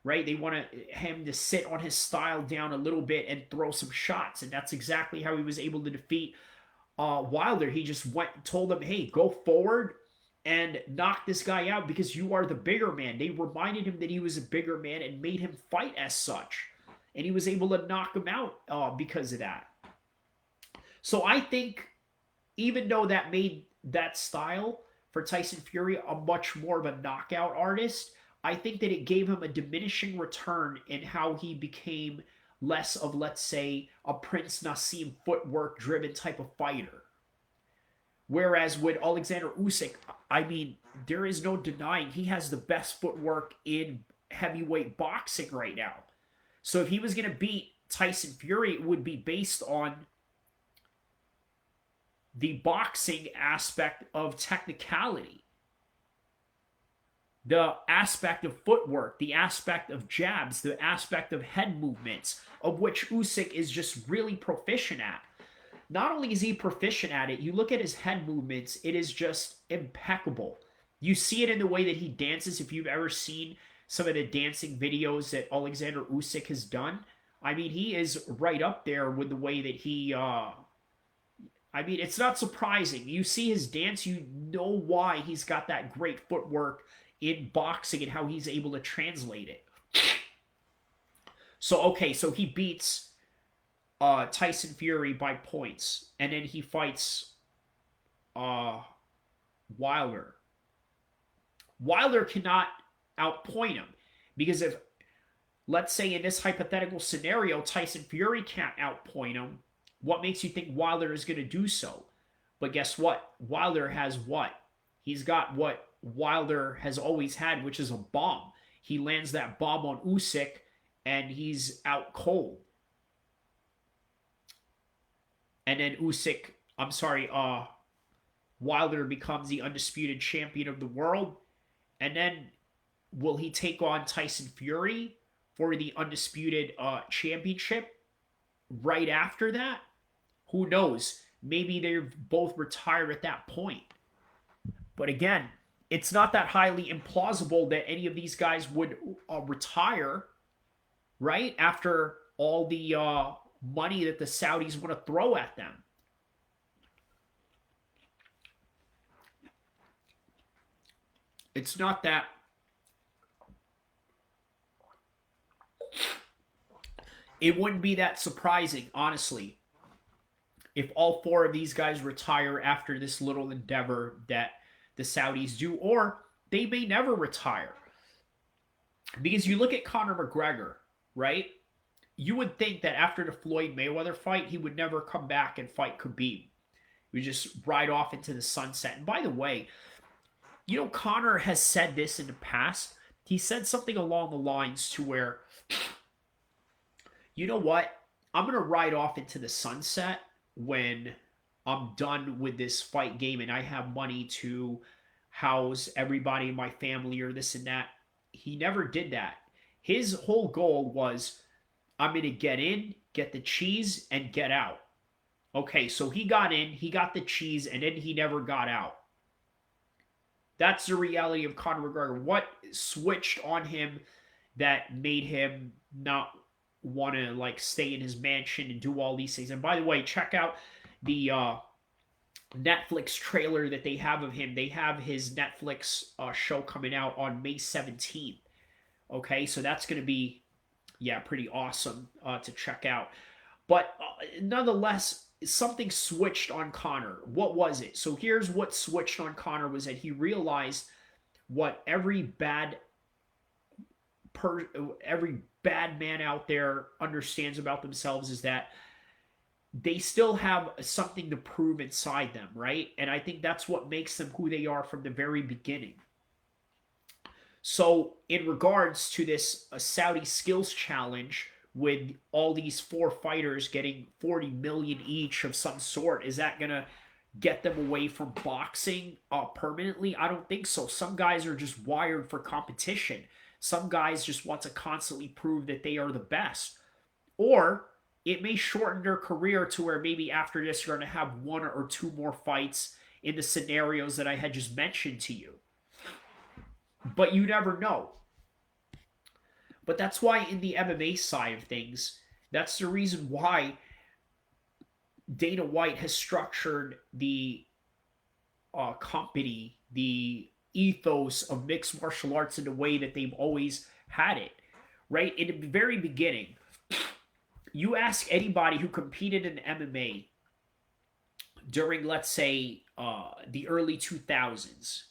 right? They want him to sit on his style down a little bit and throw some shots. And that's exactly how he was able to defeat Wilder. He just told him, hey, go forward and knock this guy out because you are the bigger man. They reminded him that he was a bigger man and made him fight as such. And he was able to knock him out because of that. So I think, even though that made that style for Tyson Fury a much more of a knockout artist, I think that it gave him a diminishing return in how he became less of, let's say, a Prince Nassim footwork-driven type of fighter. Whereas with Alexander Usyk, I mean, there is no denying he has the best footwork in heavyweight boxing right now. So if he was going to beat Tyson Fury would be based on the boxing aspect of technicality, the aspect of footwork, the aspect of jabs, the aspect of head movements, of which Usyk is just really proficient at. Not only is he proficient at it, you look at his head movements, it is just impeccable. You see it in the way that he dances. If you've ever seen some of the dancing videos that Alexander Usyk has done, I mean, he is right up there with the way that he. I mean, it's not surprising. You see his dance, you know why he's got that great footwork in boxing and how he's able to translate it. So, okay, so he beats Tyson Fury by points, and then he fights Wilder. Wilder cannot outpoint him because if, let's say, in this hypothetical scenario, Tyson Fury can't outpoint him, what makes you think Wilder is going to do so? But guess what? Wilder has what? He's got what Wilder has always had, which is a bomb. He lands that bomb on Usyk, and he's out cold. And then Wilder becomes the undisputed champion of the world. And then will he take on Tyson Fury for the undisputed championship right after that? Who knows? Maybe they're both retired at that point. But again, it's not that highly implausible that any of these guys would retire, right? After all the money that the Saudis want to throw at them. It's not that. It wouldn't be that surprising, honestly, if all four of these guys retire after this little endeavor that the Saudis do, or they may never retire. Because you look at Conor McGregor, right? You would think that after the Floyd Mayweather fight, he would never come back and fight Khabib. He would just ride off into the sunset. And by the way, you know, Conor has said this in the past. He said something along the lines to where, you know what? I'm going to ride off into the sunset when I'm done with this fight game and I have money to house everybody in my family or this and that. He never did that. His whole goal was, I'm going to get in, get the cheese, and get out. Okay, so he got in, he got the cheese, and then he never got out. That's the reality of Conor McGregor. What switched on him that made him not want to like stay in his mansion and do all these things? And by the way, check out the Netflix trailer that they have of him. They have his Netflix show coming out on May 17th. Okay, so that's going to be, yeah, pretty awesome to check out. But nonetheless, something switched on Conor. What was it? So here's what switched on Conor was that he realized what every bad man out there understands about themselves is that they still have something to prove inside them, right? And I think that's what makes them who they are from the very beginning. So in regards to this Saudi skills challenge with all these four fighters getting 40 million each of some sort, is that going to get them away from boxing permanently? I don't think so. Some guys are just wired for competition. Some guys just want to constantly prove that they are the best. Or it may shorten their career to where maybe after this you're going to have one or two more fights in the scenarios that I had just mentioned to you. But you never know. But that's why in the MMA side of things, that's the reason why Dana White has structured the company, the ethos of mixed martial arts in the way that they've always had it, right? In the very beginning, you ask anybody who competed in MMA during, let's say, the early 2000s,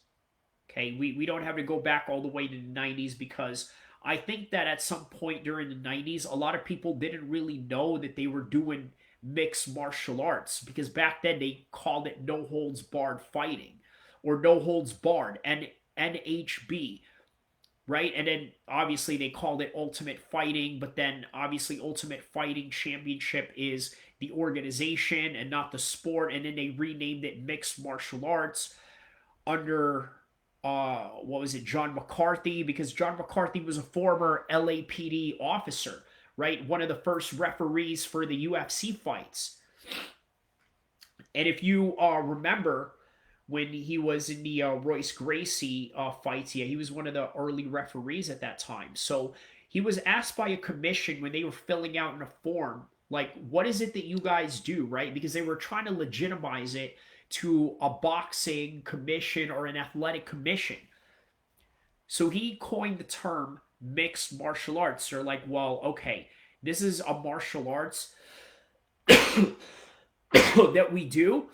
okay? We don't have to go back all the way to the 90s because I think that at some point during the 90s, a lot of people didn't really know that they were doing mixed martial arts because back then they called it no holds barred fighting or no holds barred, NHB. right? And then obviously they called it Ultimate Fighting, but then obviously Ultimate Fighting Championship is the organization and not the sport. And then they renamed it Mixed Martial Arts under what was it, John McCarthy, because John McCarthy was a former LAPD officer, right? One of the first referees for the UFC fights. And if you remember when he was in the Royce Gracie fights, yeah, he was one of the early referees at that time. So he was asked by a commission when they were filling out in a form, like, what is it that you guys do, right? Because they were trying to legitimize it to a boxing commission or an athletic commission. So he coined the term mixed martial arts. They're like, well, okay, this is a martial arts that we do,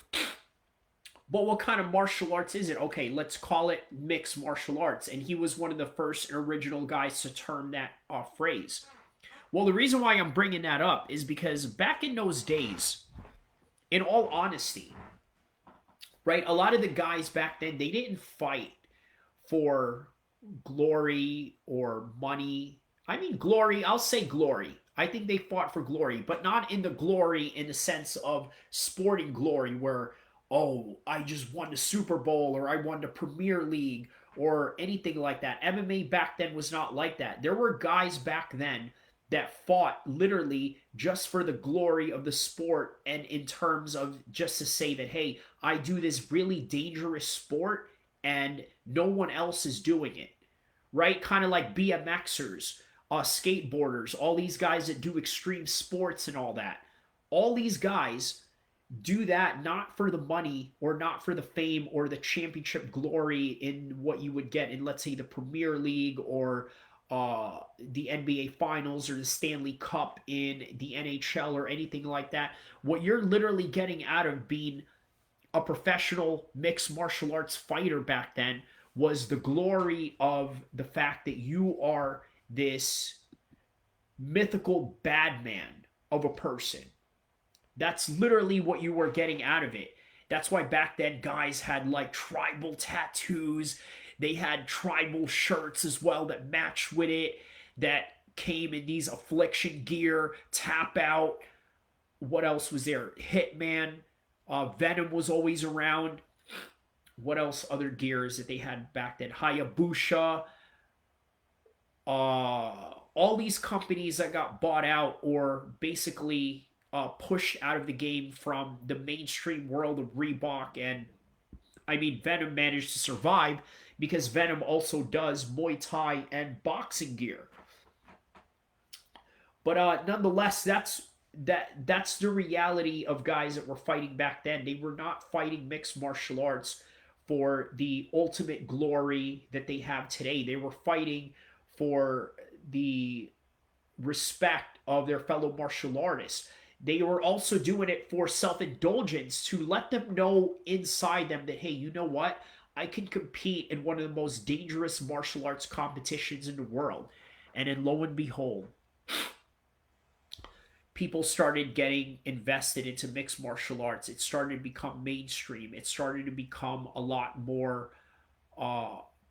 but what kind of martial arts is it? Okay, let's call it mixed martial arts. And he was one of the first original guys to term that phrase. Well, the reason why I'm bringing that up is because back in those days, in all honesty, right, a lot of the guys back then, they didn't fight for glory or money. I mean, glory, I'll say glory. I think they fought for glory, but not in the glory in the sense of sporting glory where, oh, I just won the Super Bowl or I won the Premier League or anything like that. MMA back then was not like that. There were guys back then that fought literally just for the glory of the sport and in terms of just to say that, hey, I do this really dangerous sport and no one else is doing it, right? Kind of like BMXers, skateboarders, all these guys that do extreme sports and all that. All these guys do that not for the money or not for the fame or the championship glory in what you would get in, let's say, the Premier League or the NBA Finals or the Stanley Cup in the NHL or anything like that. What you're literally getting out of being a professional mixed martial arts fighter back then was the glory of the fact that you are this mythical bad man of a person. That's literally what you were getting out of it. That's why back then guys had like tribal tattoos. They had tribal shirts as well that matched with it, that came in these affliction gear, tap out. What else was there? Hitman. Venom was always around. What else? Other gears that they had back then? Hayabusa. All these companies that got bought out or basically pushed out of the game from the mainstream world of Reebok. And I mean, Venom managed to survive because Venom also does Muay Thai and boxing gear. But nonetheless, that's the reality of guys that were fighting back then. They were not fighting mixed martial arts for the ultimate glory that they have today. They were fighting for the respect of their fellow martial artists. They were also doing it for self-indulgence to let them know inside them that, hey, you know what? I can compete in one of the most dangerous martial arts competitions in the world. And then lo and behold, people started getting invested into mixed martial arts. It started to become mainstream. It started to become a lot more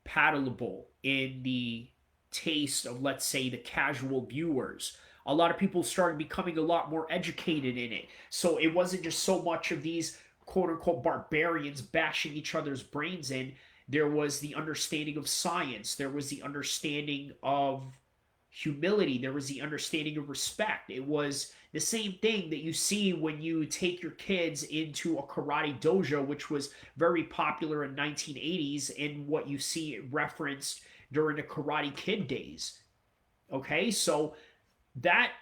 palatable in the taste of, let's say, the casual viewers. A lot of people started becoming a lot more educated in it. So it wasn't just so much of these quote unquote barbarians bashing each other's brains in. There was the understanding of science. There was the understanding of humility. There was the understanding of respect. It was the same thing that you see when you take your kids into a karate dojo, which was very popular in 1980s, and what you see referenced during the Karate Kid days. Okay, so that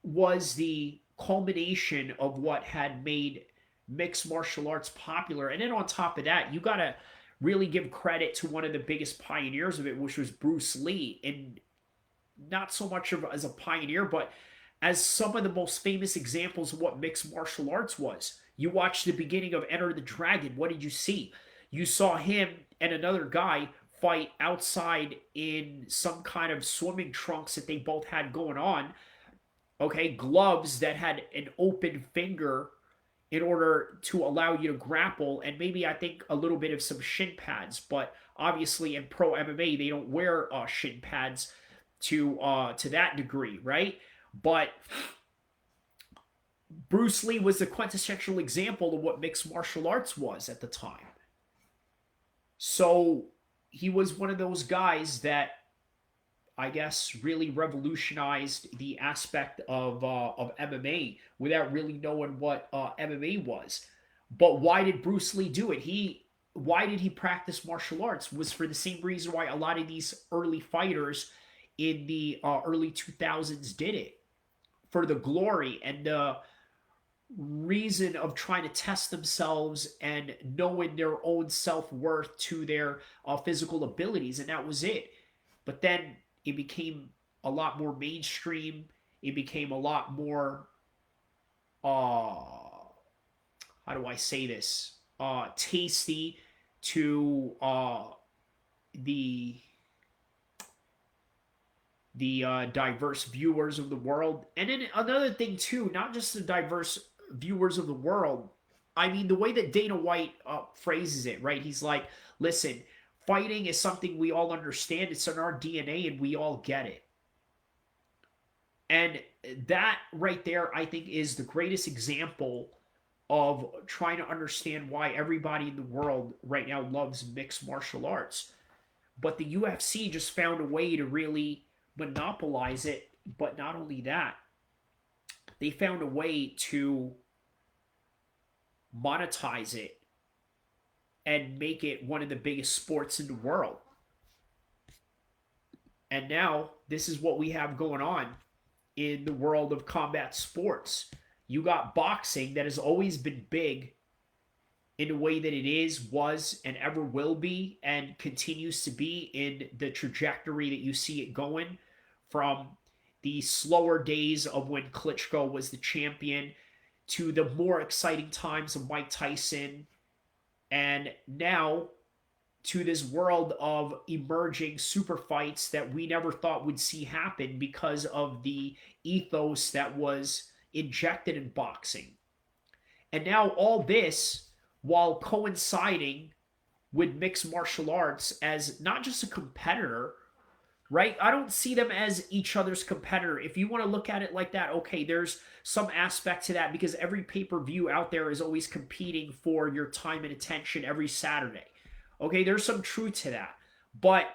was the culmination of what had made mixed martial arts popular. And then on top of that, you got to really give credit to one of the biggest pioneers of it, which was Bruce Lee. And not so much of as a pioneer, but as some of the most famous examples of what mixed martial arts was. You watched the beginning of Enter the Dragon. What did you see? You saw him and another guy fight outside in some kind of swimming trunks that they both had going on. Okay, gloves that had an open finger in order to allow you to grapple, and maybe I think a little bit of some shin pads. But Obviously, in pro MMA, they don't wear shin pads to that degree, right? But Bruce Lee was the quintessential example of what mixed martial arts was at the time. So he was one of those guys that I guess really revolutionized the aspect of MMA without really knowing what MMA was. But why did Bruce Lee do it? Why did he practice martial arts? Was for the same reason why a lot of these early fighters in the early 2000s did it, for the glory and the reason of trying to test themselves and knowing their own self-worth to their physical abilities, and that was it. But then it became a lot more mainstream. It became a lot more how do I say this, tasty to the diverse viewers of the world. And then another thing too, not just the diverse viewers of the world. I mean, the way that Dana White phrases it, right? He's like, listen, fighting is something we all understand. It's in our DNA and we all get it. And that right there, I think, is the greatest example of trying to understand why everybody in the world right now loves mixed martial arts. But the UFC just found a way to really monopolize it. But not only that, they found a way to monetize it and make it one of the biggest sports in the world. And now this is what we have going on in the world of combat sports. You got boxing that has always been big in the way that it is, was, and ever will be, and continues to be in the trajectory that you see it going, from the slower days of when Klitschko was the champion to the more exciting times of Mike Tyson, and now to this world of emerging super fights that we never thought would see happen because of the ethos that was injected in boxing. And now all this while coinciding with mixed martial arts as not just a competitor, right? I don't see them as each other's competitor. If you want to look at it like that, okay, there's some aspect to that because every pay-per-view out there is always competing for your time and attention every Saturday. Okay, there's some truth to that. But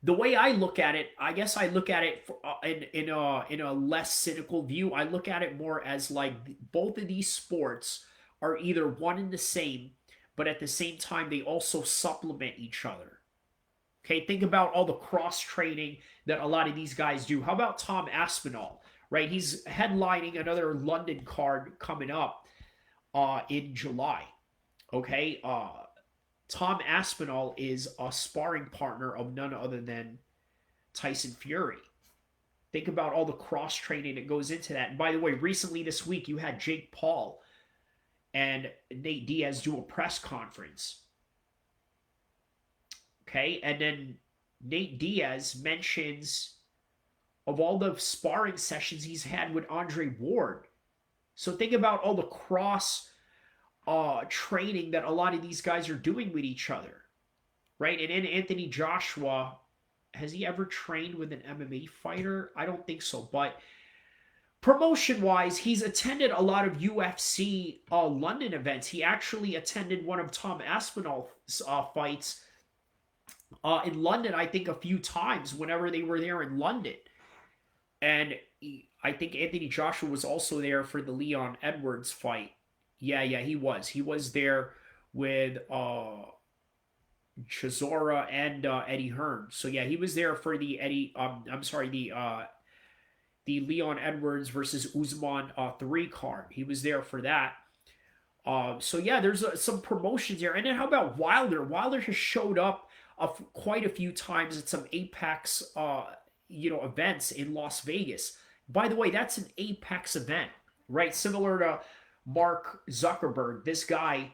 the way I look at it, I guess I look at it in a less cynical view. I look at it more as like both of these sports are either one and the same, but at the same time, they also supplement each other. Okay, think about all the cross training that a lot of these guys do. How about Tom Aspinall, right? He's headlining another London card coming up in July. Okay, Tom Aspinall is a sparring partner of none other than Tyson Fury. Think about all the cross training that goes into that. And by the way, recently this week you had Jake Paul and Nate Diaz do a press conference. Okay, and then Nate Diaz mentions of all the sparring sessions he's had with Andre Ward. So think about all the cross training that a lot of these guys are doing with each other, right? And then Anthony Joshua, has he ever trained with an MMA fighter? I don't think so. But promotion-wise, he's attended a lot of UFC London events. He actually attended one of Tom Aspinall's fights in London, I think, a few times whenever they were there in London. And I think Anthony Joshua was also there for the Leon Edwards fight. Yeah, he was. He was there with Chisora and Eddie Hearn. So yeah, he was there for the the Leon Edwards versus Usman 3 card. He was there for that. So yeah, there's some promotions there. And then how about Wilder? Wilder has showed up quite a few times at some Apex events in Las Vegas. By the way, that's an Apex event, right? Similar to Mark Zuckerberg. This guy,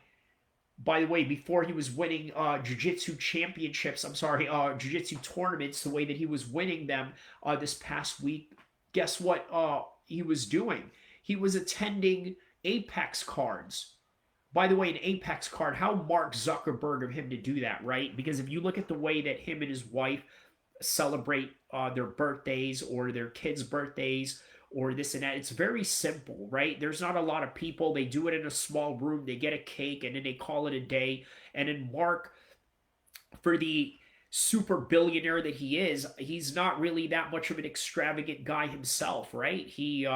by the way, before he was winning jiu-jitsu championships, jiu-jitsu tournaments, the way that he was winning them this past week, guess what he was doing? He was attending Apex cards. By the way, an Apex card, how Mark Zuckerberg of him to do that, right? Because if you look at the way that him and his wife celebrate their birthdays or their kids' birthdays or this and that, it's very simple, right? There's not a lot of people. They do it in a small room. They get a cake and then they call it a day. And then Mark, for the super billionaire that he is, he's not really that much of an extravagant guy himself, right? He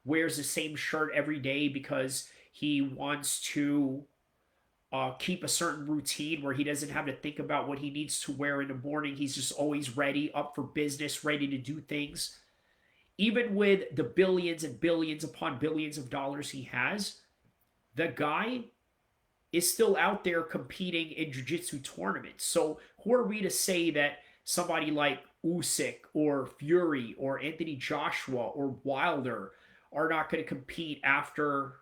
wears the same shirt every day because he wants to keep a certain routine where he doesn't have to think about what he needs to wear in the morning. He's just always ready, up for business, ready to do things. Even with the billions and billions upon billions of dollars he has, the guy is still out there competing in jiu-jitsu tournaments. So who are we to say that somebody like Usyk or Fury or Anthony Joshua or Wilder are not going to compete after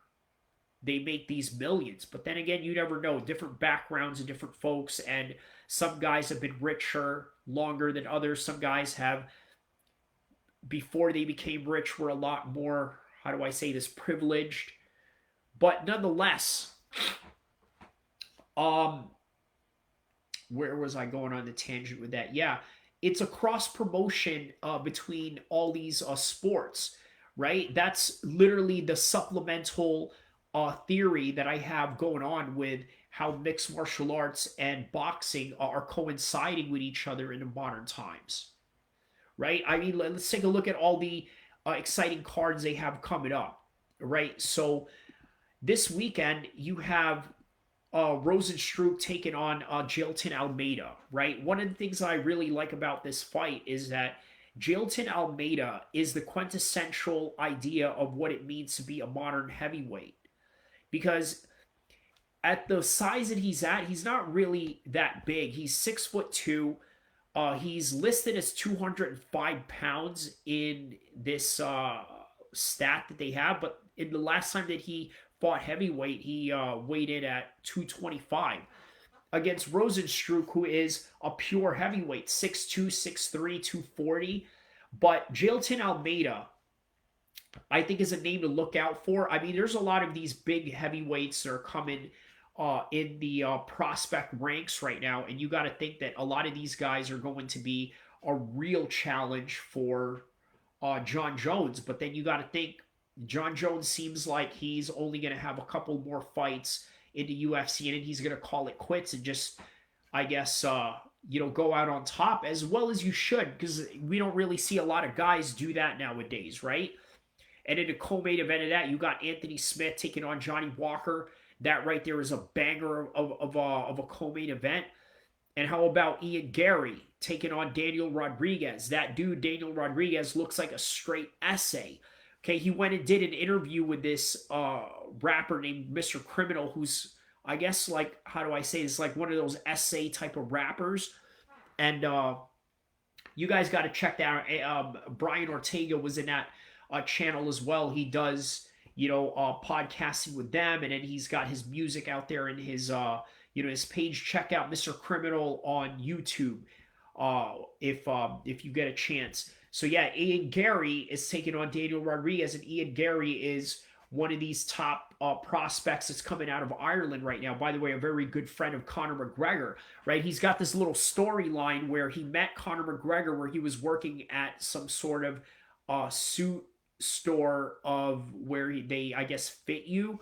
they make these millions? But then again, you never know. Different backgrounds and different folks, and some guys have been richer longer than others. Some guys have, before they became rich, were a lot more, how do I say this, privileged. But nonetheless, where was I going on the tangent with that? Yeah, it's a cross promotion between all these sports, right? That's literally the supplemental theory that I have going on with how mixed martial arts and boxing are coinciding with each other in the modern times, right? I mean, let's take a look at all the exciting cards they have coming up, right? So this weekend you have Rosenstruck taking on Jailton Almeida, right? One of the things I really like about this fight is that Jailton Almeida is the quintessential idea of what it means to be a modern heavyweight. Because at the size that he's at, he's not really that big. He's 6'2". He's listed as 205 pounds in this stat that they have, but in the last time that he fought heavyweight, he weighed in at 225 against Rosenstruck, who is a pure heavyweight, 6'2", 6'3", 240. But Jailton Almeida, I think, is a name to look out for. I mean, there's a lot of these big heavyweights that are coming in the prospect ranks right now, and you got to think that a lot of these guys are going to be a real challenge for John Jones. But then you got to think John Jones seems like he's only going to have a couple more fights in the UFC, and then he's going to call it quits and just, I guess, go out on top, as well as you should, because we don't really see a lot of guys do that nowadays, right? And in the co-main event of that, you got Anthony Smith taking on Johnny Walker. That right there is a banger of a co-main event. And how about Ian Gary taking on Daniel Rodriguez? That dude, Daniel Rodriguez, looks like a straight essay. Okay, he went and did an interview with this rapper named Mr. Criminal, who's, I guess, like, how do I say this, like one of those essay type of rappers. And you guys got to check that out. Brian Ortega was in that channel as well. He does, podcasting with them, and then he's got his music out there in his, his page. Check out Mr. Criminal on YouTube if you get a chance. So yeah, Ian Gary is taking on Daniel Rodriguez, and Ian Gary is one of these top prospects that's coming out of Ireland right now. By the way, a very good friend of Conor McGregor, right? He's got this little storyline where he met Conor McGregor, where he was working at some sort of suit store of where they, I guess, fit you,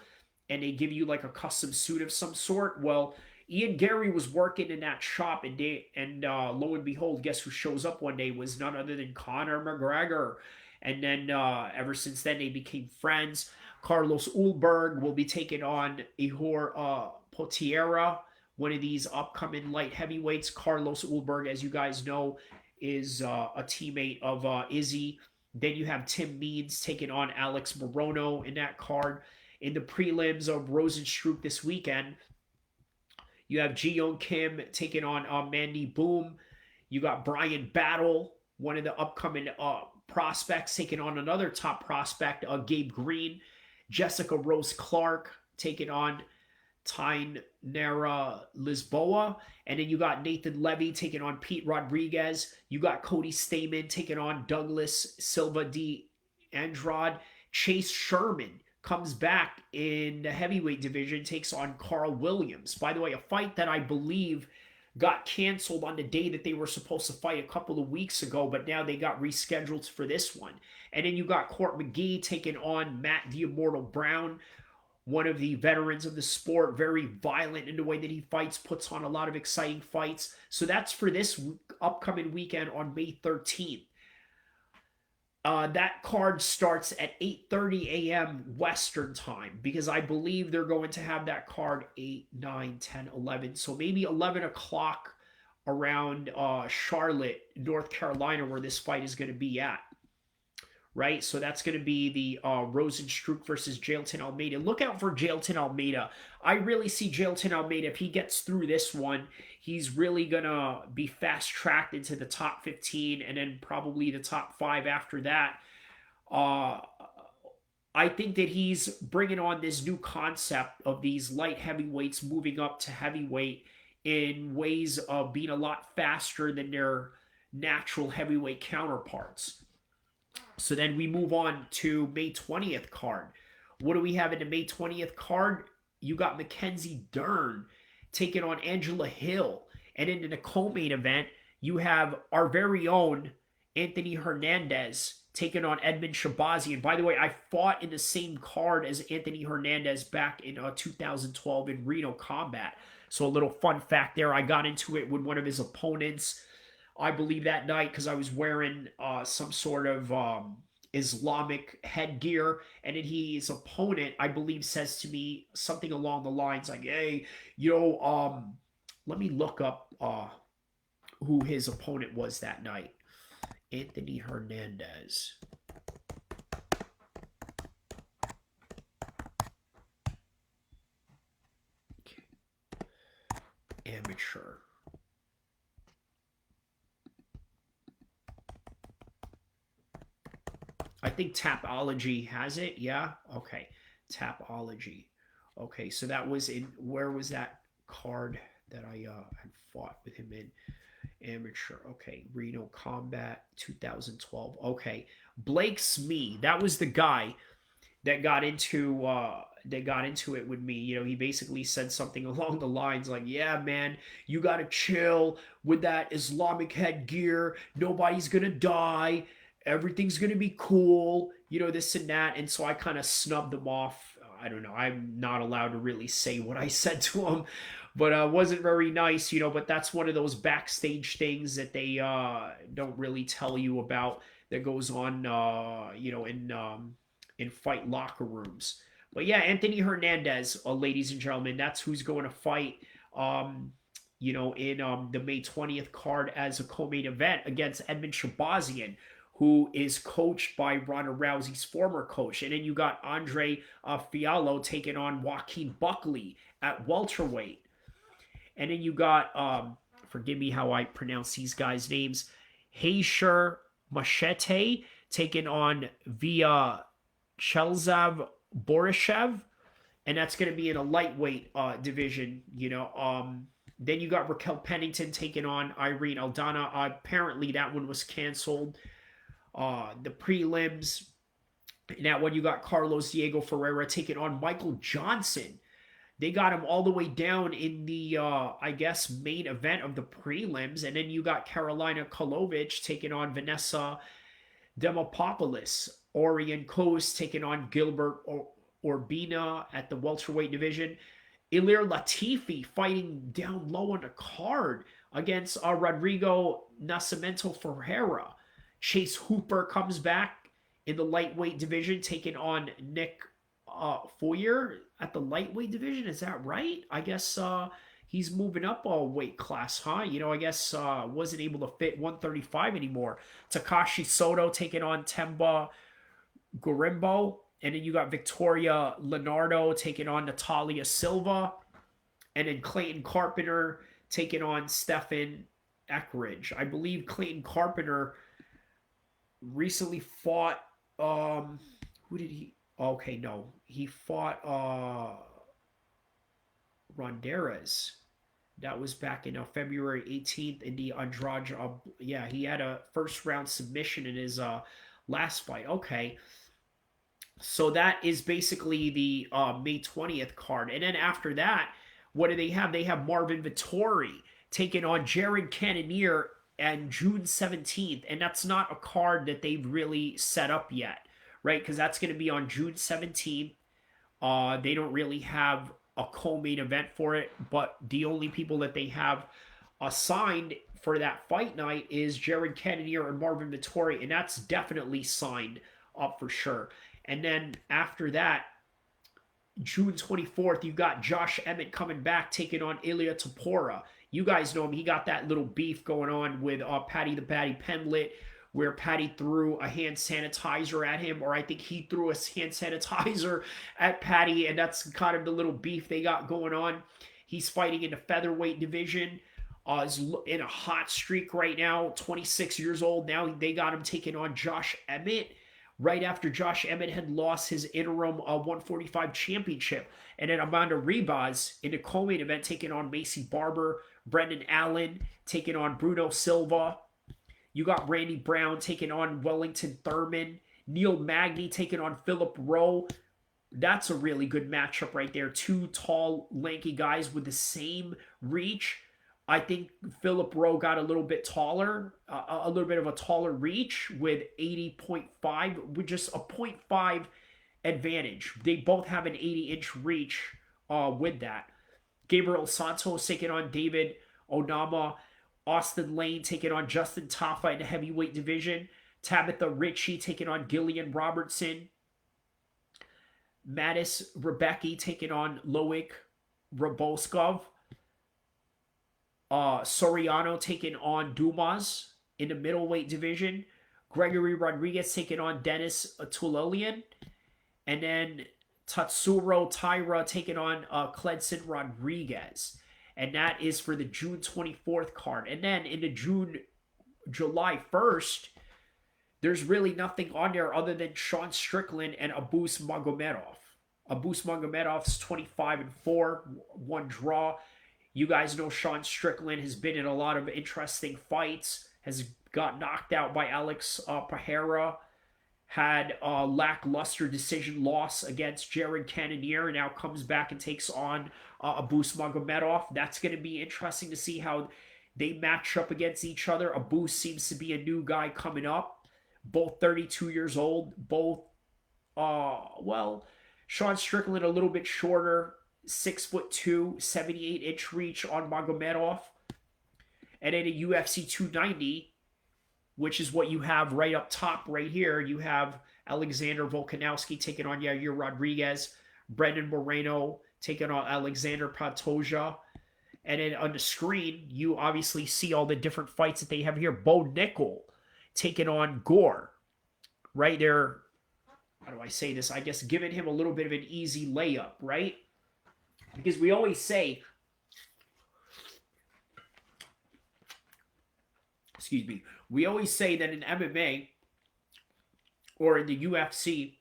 and they give you like a custom suit of some sort. Well, Ian Gary was working in that shop, and lo and behold, guess who shows up one day was none other than Conor McGregor. And then ever since then, they became friends. Carlos Ulberg will be taking on Ihor Potieria, one of these upcoming light heavyweights. Carlos Ulberg, as you guys know, is a teammate of Izzy. Then you have Tim Means taking on Alex Morono in that card. In the prelims of Rosenstruck this weekend, you have Ji-Young Kim taking on Mandy Boom. You got Brian Battle, one of the upcoming prospects, taking on another top prospect, Gabe Green. Jessica Rose Clark taking on Tainara Lisboa. And then you got Nathan Levy taking on Pete Rodriguez. You got Cody Stamen taking on Douglas Silva de Andrade. Chase Sherman comes back in the heavyweight division, takes on Carl Williams. By the way, a fight that I believe got canceled on the day that they were supposed to fight a couple of weeks ago, but now they got rescheduled for this one. And then you got Court McGee taking on Matt the Immortal Brown, one of the veterans of the sport, very violent in the way that he fights, puts on a lot of exciting fights. So that's for this upcoming weekend on May 13th. That card starts at 8:30 a.m. Western time, because I believe they're going to have that card 8, 9, 10, 11. So maybe 11 o'clock around Charlotte, North Carolina, where this fight is going to be at. Right? So that's going to be the Rosenstruck versus Jailton Almeida. Look out for Jailton Almeida. I really see Jailton Almeida, if he gets through this one, he's really going to be fast-tracked into the top 15 and then probably the top 5 after that. I think that he's bringing on this new concept of these light heavyweights moving up to heavyweight in ways of being a lot faster than their natural heavyweight counterparts. So then we move on to May 20th card. What do we have in the May 20th card? You got Mackenzie Dern taking on Angela Hill. And in the co-main event, you have our very own Anthony Hernandez taking on Edmund Shabazian. By the way, I fought in the same card as Anthony Hernandez back in 2012 in Reno Combat. So a little fun fact there. I got into it with one of his opponents, I believe, that night, because I was wearing some sort of Islamic headgear, and then his opponent, I believe, says to me something along the lines like, "Hey, let me look up who his opponent was that night." Anthony Hernandez. Amateur. I think Tapology has it. Yeah. Okay. Tapology. Okay. So that was in, where was that card that I had fought with him in? Amateur. Okay. Reno Combat 2012. Okay. Blake Smee. That was the guy that got into it with me. You know, he basically said something along the lines like, "Yeah, man, you gotta chill with that Islamic headgear. Nobody's gonna die. Everything's gonna be cool, you know, this and that." And so I kind of snubbed them off. I don't know. I'm not allowed to really say what I said to him, but wasn't very nice, you know. But that's one of those backstage things that they don't really tell you about, that goes on, you know, in fight locker rooms. But yeah, Anthony Hernandez, ladies and gentlemen, that's who's going to fight. You know, in the May 20th card as a co-main event against Edmund Shabazian, who is coached by Ronda Rousey's former coach. And then you got Andre Fiallo taking on Joaquin Buckley at welterweight. And then you got, forgive me how I pronounce these guys' names, Heysher Machete taking on Via Chelzav Borishev. And that's going to be in a lightweight division, you know. Then you got Raquel Pennington taking on Irene Aldana. Apparently that one was canceled. The prelims, in that one you got Carlos Diego Ferreira taking on Michael Johnson. They got him all the way down in the, I guess, main event of the prelims. And then you got Carolina Kolovic taking on Vanessa Demopoulos. Orion Coast taking on Gilbert Urbina at the welterweight division. Ilir Latifi fighting down low on the card against Rodrigo Nascimento Ferreira. Chase Hooper comes back in the lightweight division, taking on Nick Foyer at the lightweight division. Is that right? I guess he's moving up a weight class, huh? You know, I guess wasn't able to fit 135 anymore. Takashi Soto taking on Temba Gorimbo. And then you got Victoria Leonardo taking on Natalia Silva. And then Clayton Carpenter taking on Stefan Eckridge. I believe Clayton Carpenter recently fought, who did he, okay, no, he fought Ronderas. That was back in February 18th in the Andrade. He had a first round submission in his last fight. Okay, So that is basically the May 20th card. And then after that, what do they have? They have Marvin Vittori taking on Jared Cannonier and June 17th. And that's not a card that they've really set up yet, right? Because that's going to be on June 17th. They don't really have a co-main event for it, but the only people that they have assigned for that fight night is Jared Cannonier and Marvin Vittori, and that's definitely signed up for sure. And then after that, June 24th, you got Josh Emmett coming back, taking on Ilya Tapora. You guys know him. He got that little beef going on with Patty the Batty Pemlet, where Patty threw a hand sanitizer at him, or I think he threw a hand sanitizer at Patty, and that's kind of the little beef they got going on. He's fighting in the featherweight division. Is in a hot streak right now, 26 years old. Now they got him taking on Josh Emmett right after Josh Emmett had lost his interim 145 championship. And then Amanda Ribas in the co-main event taking on Macy Barber, Brendan Allen taking on Bruno Silva. You got Randy Brown taking on Wellington Thurman, Neil Magny taking on Philip Rowe. That's a really good matchup right there. Two tall, lanky guys with the same reach. I think Philip Rowe got a little bit taller, a little bit of a taller reach with 80.5, with just a .5 advantage. They both have an 80-inch reach with that. Gabriel Santos taking on David Onama. Austin Lane taking on Justin Tafa in the heavyweight division. Tabitha Ritchie taking on Gillian Robertson. Mattis Rebecki taking on Loic Raboskov. Soriano taking on Dumas in the middleweight division. Gregory Rodriguez taking on Dennis Tulolian. And then Tatsuro Taira taking on Cledson Rodriguez. And that is for the June 24th card. And then in the July 1st, there's really nothing on there other than Sean Strickland and Abus Magomedov. Abus Magomedov's 25-4, one draw. You guys know Sean Strickland has been in a lot of interesting fights, has got knocked out by Alex Pereira, had a lackluster decision loss against Jared Cannonier, and now comes back and takes on Abus Magomedov. That's going to be interesting to see how they match up against each other. Abus seems to be a new guy coming up, both 32 years old, both, Sean Strickland a little bit shorter, 6'2", 78-inch reach on Magomedov. And then at UFC 290, which is what you have right up top right here, you have Alexander Volkanovski taking on Yair Rodriguez, Brendan Moreno taking on Alexander Pantoja. And then on the screen, you obviously see all the different fights that they have here. Bo Nickel taking on Gore. Right there, how do I say this? I guess giving him a little bit of an easy layup, right? Because we always say, we always say that in MMA or in the UFC,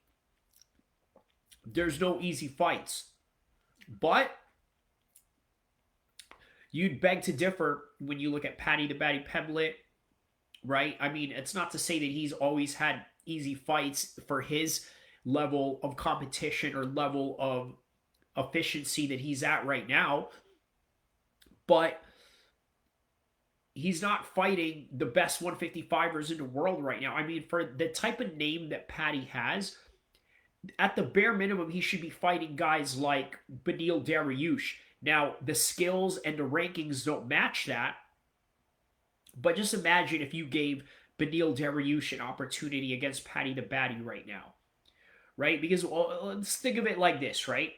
there's no easy fights. But you'd beg to differ when you look at Patty the Batty Pemlet, right? I mean, it's not to say that he's always had easy fights for his level of competition or level of efficiency that he's at right now, but he's not fighting the best 155ers in the world right now. I mean, for the type of name that Patty has, at the bare minimum, he should be fighting guys like Beneil Dariush. Now, the skills and the rankings don't match that, but just imagine if you gave Beneil Dariush an opportunity against Patty the Batty right now, right? Because let's think of it like this, right?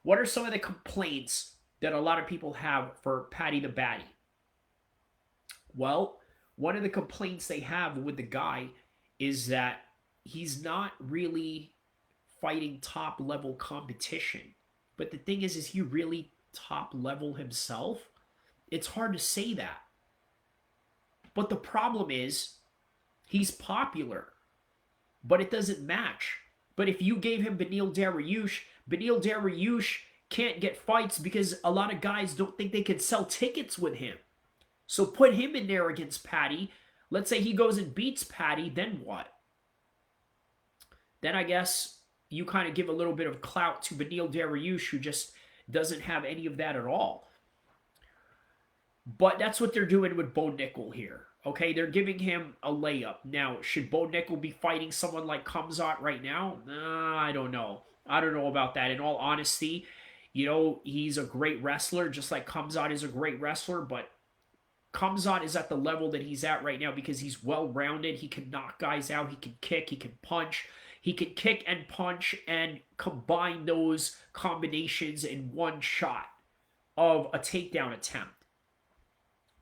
What are some of the complaints that a lot of people have for Patty the Batty? Well, one of the complaints they have with the guy is that he's not really fighting top level competition. But the thing is he really top level himself? It's hard to say that. But the problem is he's popular, but it doesn't match. But if you gave him Beneil Dariush can't get fights because a lot of guys don't think they can sell tickets with him. So put him in there against Patty. Let's say he goes and beats Patty, then what? Then I guess you kind of give a little bit of clout to Beneil Dariush, who just doesn't have any of that at all. But that's what they're doing with Bo Nickel here. Okay, they're giving him a layup. Now, should Bo Nickel be fighting someone like Khamzat right now? I don't know. I don't know about that. In all honesty, he's a great wrestler, just like Khamzat is a great wrestler, but Khamzat is at the level that he's at right now because he's well-rounded. He can knock guys out. He can kick. He can punch. He can kick and punch and combine those combinations in one shot of a takedown attempt.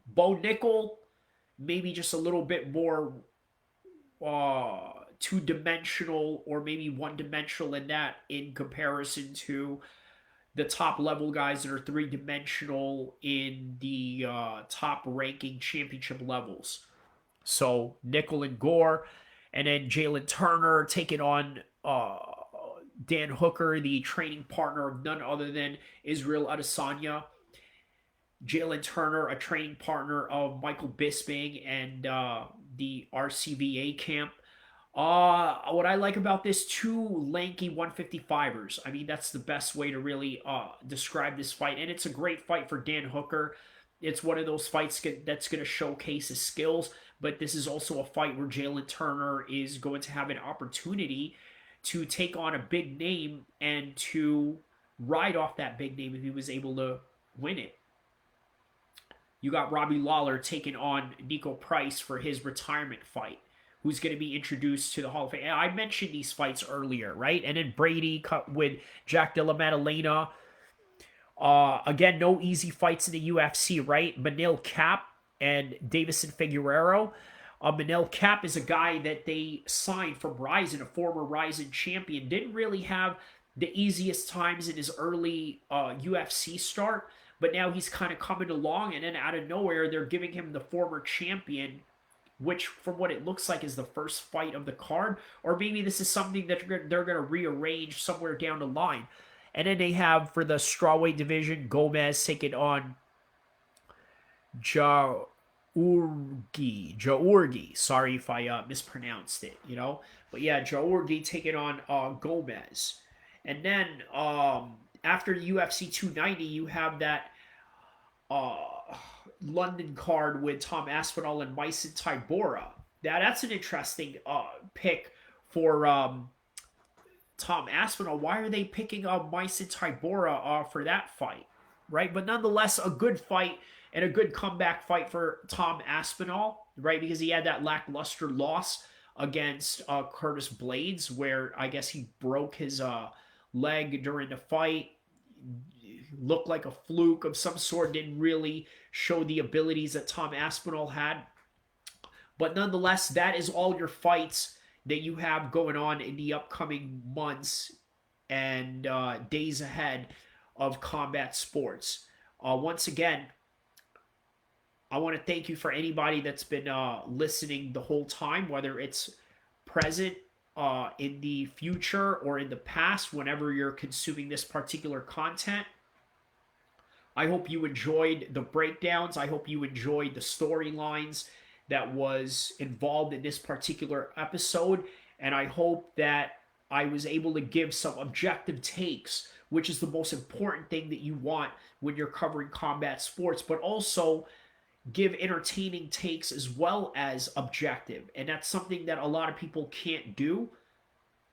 Bo Nickel, maybe just a little bit more two-dimensional or maybe one-dimensional in that in comparison to the top level guys that are three-dimensional in the top ranking championship levels. So Nickel and Gore, and then Jalen Turner taking on Dan Hooker, the training partner of none other than Israel Adesanya. Jalen Turner, a training partner of Michael Bisping and the RCVA camp. What I like about this, two lanky 155ers. I mean, that's the best way to really describe this fight. And it's a great fight for Dan Hooker. It's one of those fights that's going to showcase his skills. But this is also a fight where Jalen Turner is going to have an opportunity to take on a big name and to ride off that big name if he was able to win it. You got Robbie Lawler taking on Nico Price for his retirement fight, who's going to be introduced to the Hall of Fame. I mentioned these fights earlier, right? And then Brady cut with Jack Della Maddalena. Again, no easy fights in the UFC, right? Manil Cap and Davison Figueroa. Manil Cap is a guy that they signed from Ryzen, a former Ryzen champion. Didn't really have the easiest times in his early UFC start, but now he's kind of coming along, and then out of nowhere, they're giving him the former champion, which from what it looks like is the first fight of the card, or maybe this is something that they're going to rearrange somewhere down the line. And then they have, for the strawweight division, Gomez taking on Jaurgi. Sorry if I mispronounced it, But yeah, Jaurgi taking on Gomez. And then after UFC 290, you have that London card with Tom Aspinall and Myson Tybura. That's an interesting pick for Tom Aspinall. Why are they picking up Myson Tybura for that fight, right? But nonetheless, a good fight and a good comeback fight for Tom Aspinall, right? Because he had that lackluster loss against Curtis Blades, where I guess he broke his leg during the fight. Looked like a fluke of some sort, didn't really show the abilities that Tom Aspinall had. But nonetheless, that is all your fights that you have going on in the upcoming months and days ahead of combat sports. Once again, I want to thank you for anybody that's been listening the whole time, whether it's present in the future or in the past, whenever you're consuming this particular content. I hope you enjoyed the breakdowns. I hope you enjoyed the storylines that was involved in this particular episode. And I hope that I was able to give some objective takes, which is the most important thing that you want when you're covering combat sports, but also give entertaining takes as well as objective. And that's something that a lot of people can't do.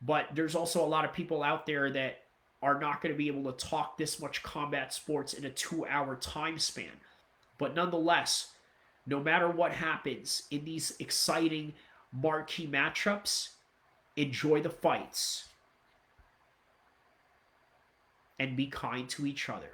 But there's also a lot of people out there that are not going to be able to talk this much combat sports in a 2-hour time span. But nonetheless, no matter what happens in these exciting marquee matchups, enjoy the fights and be kind to each other.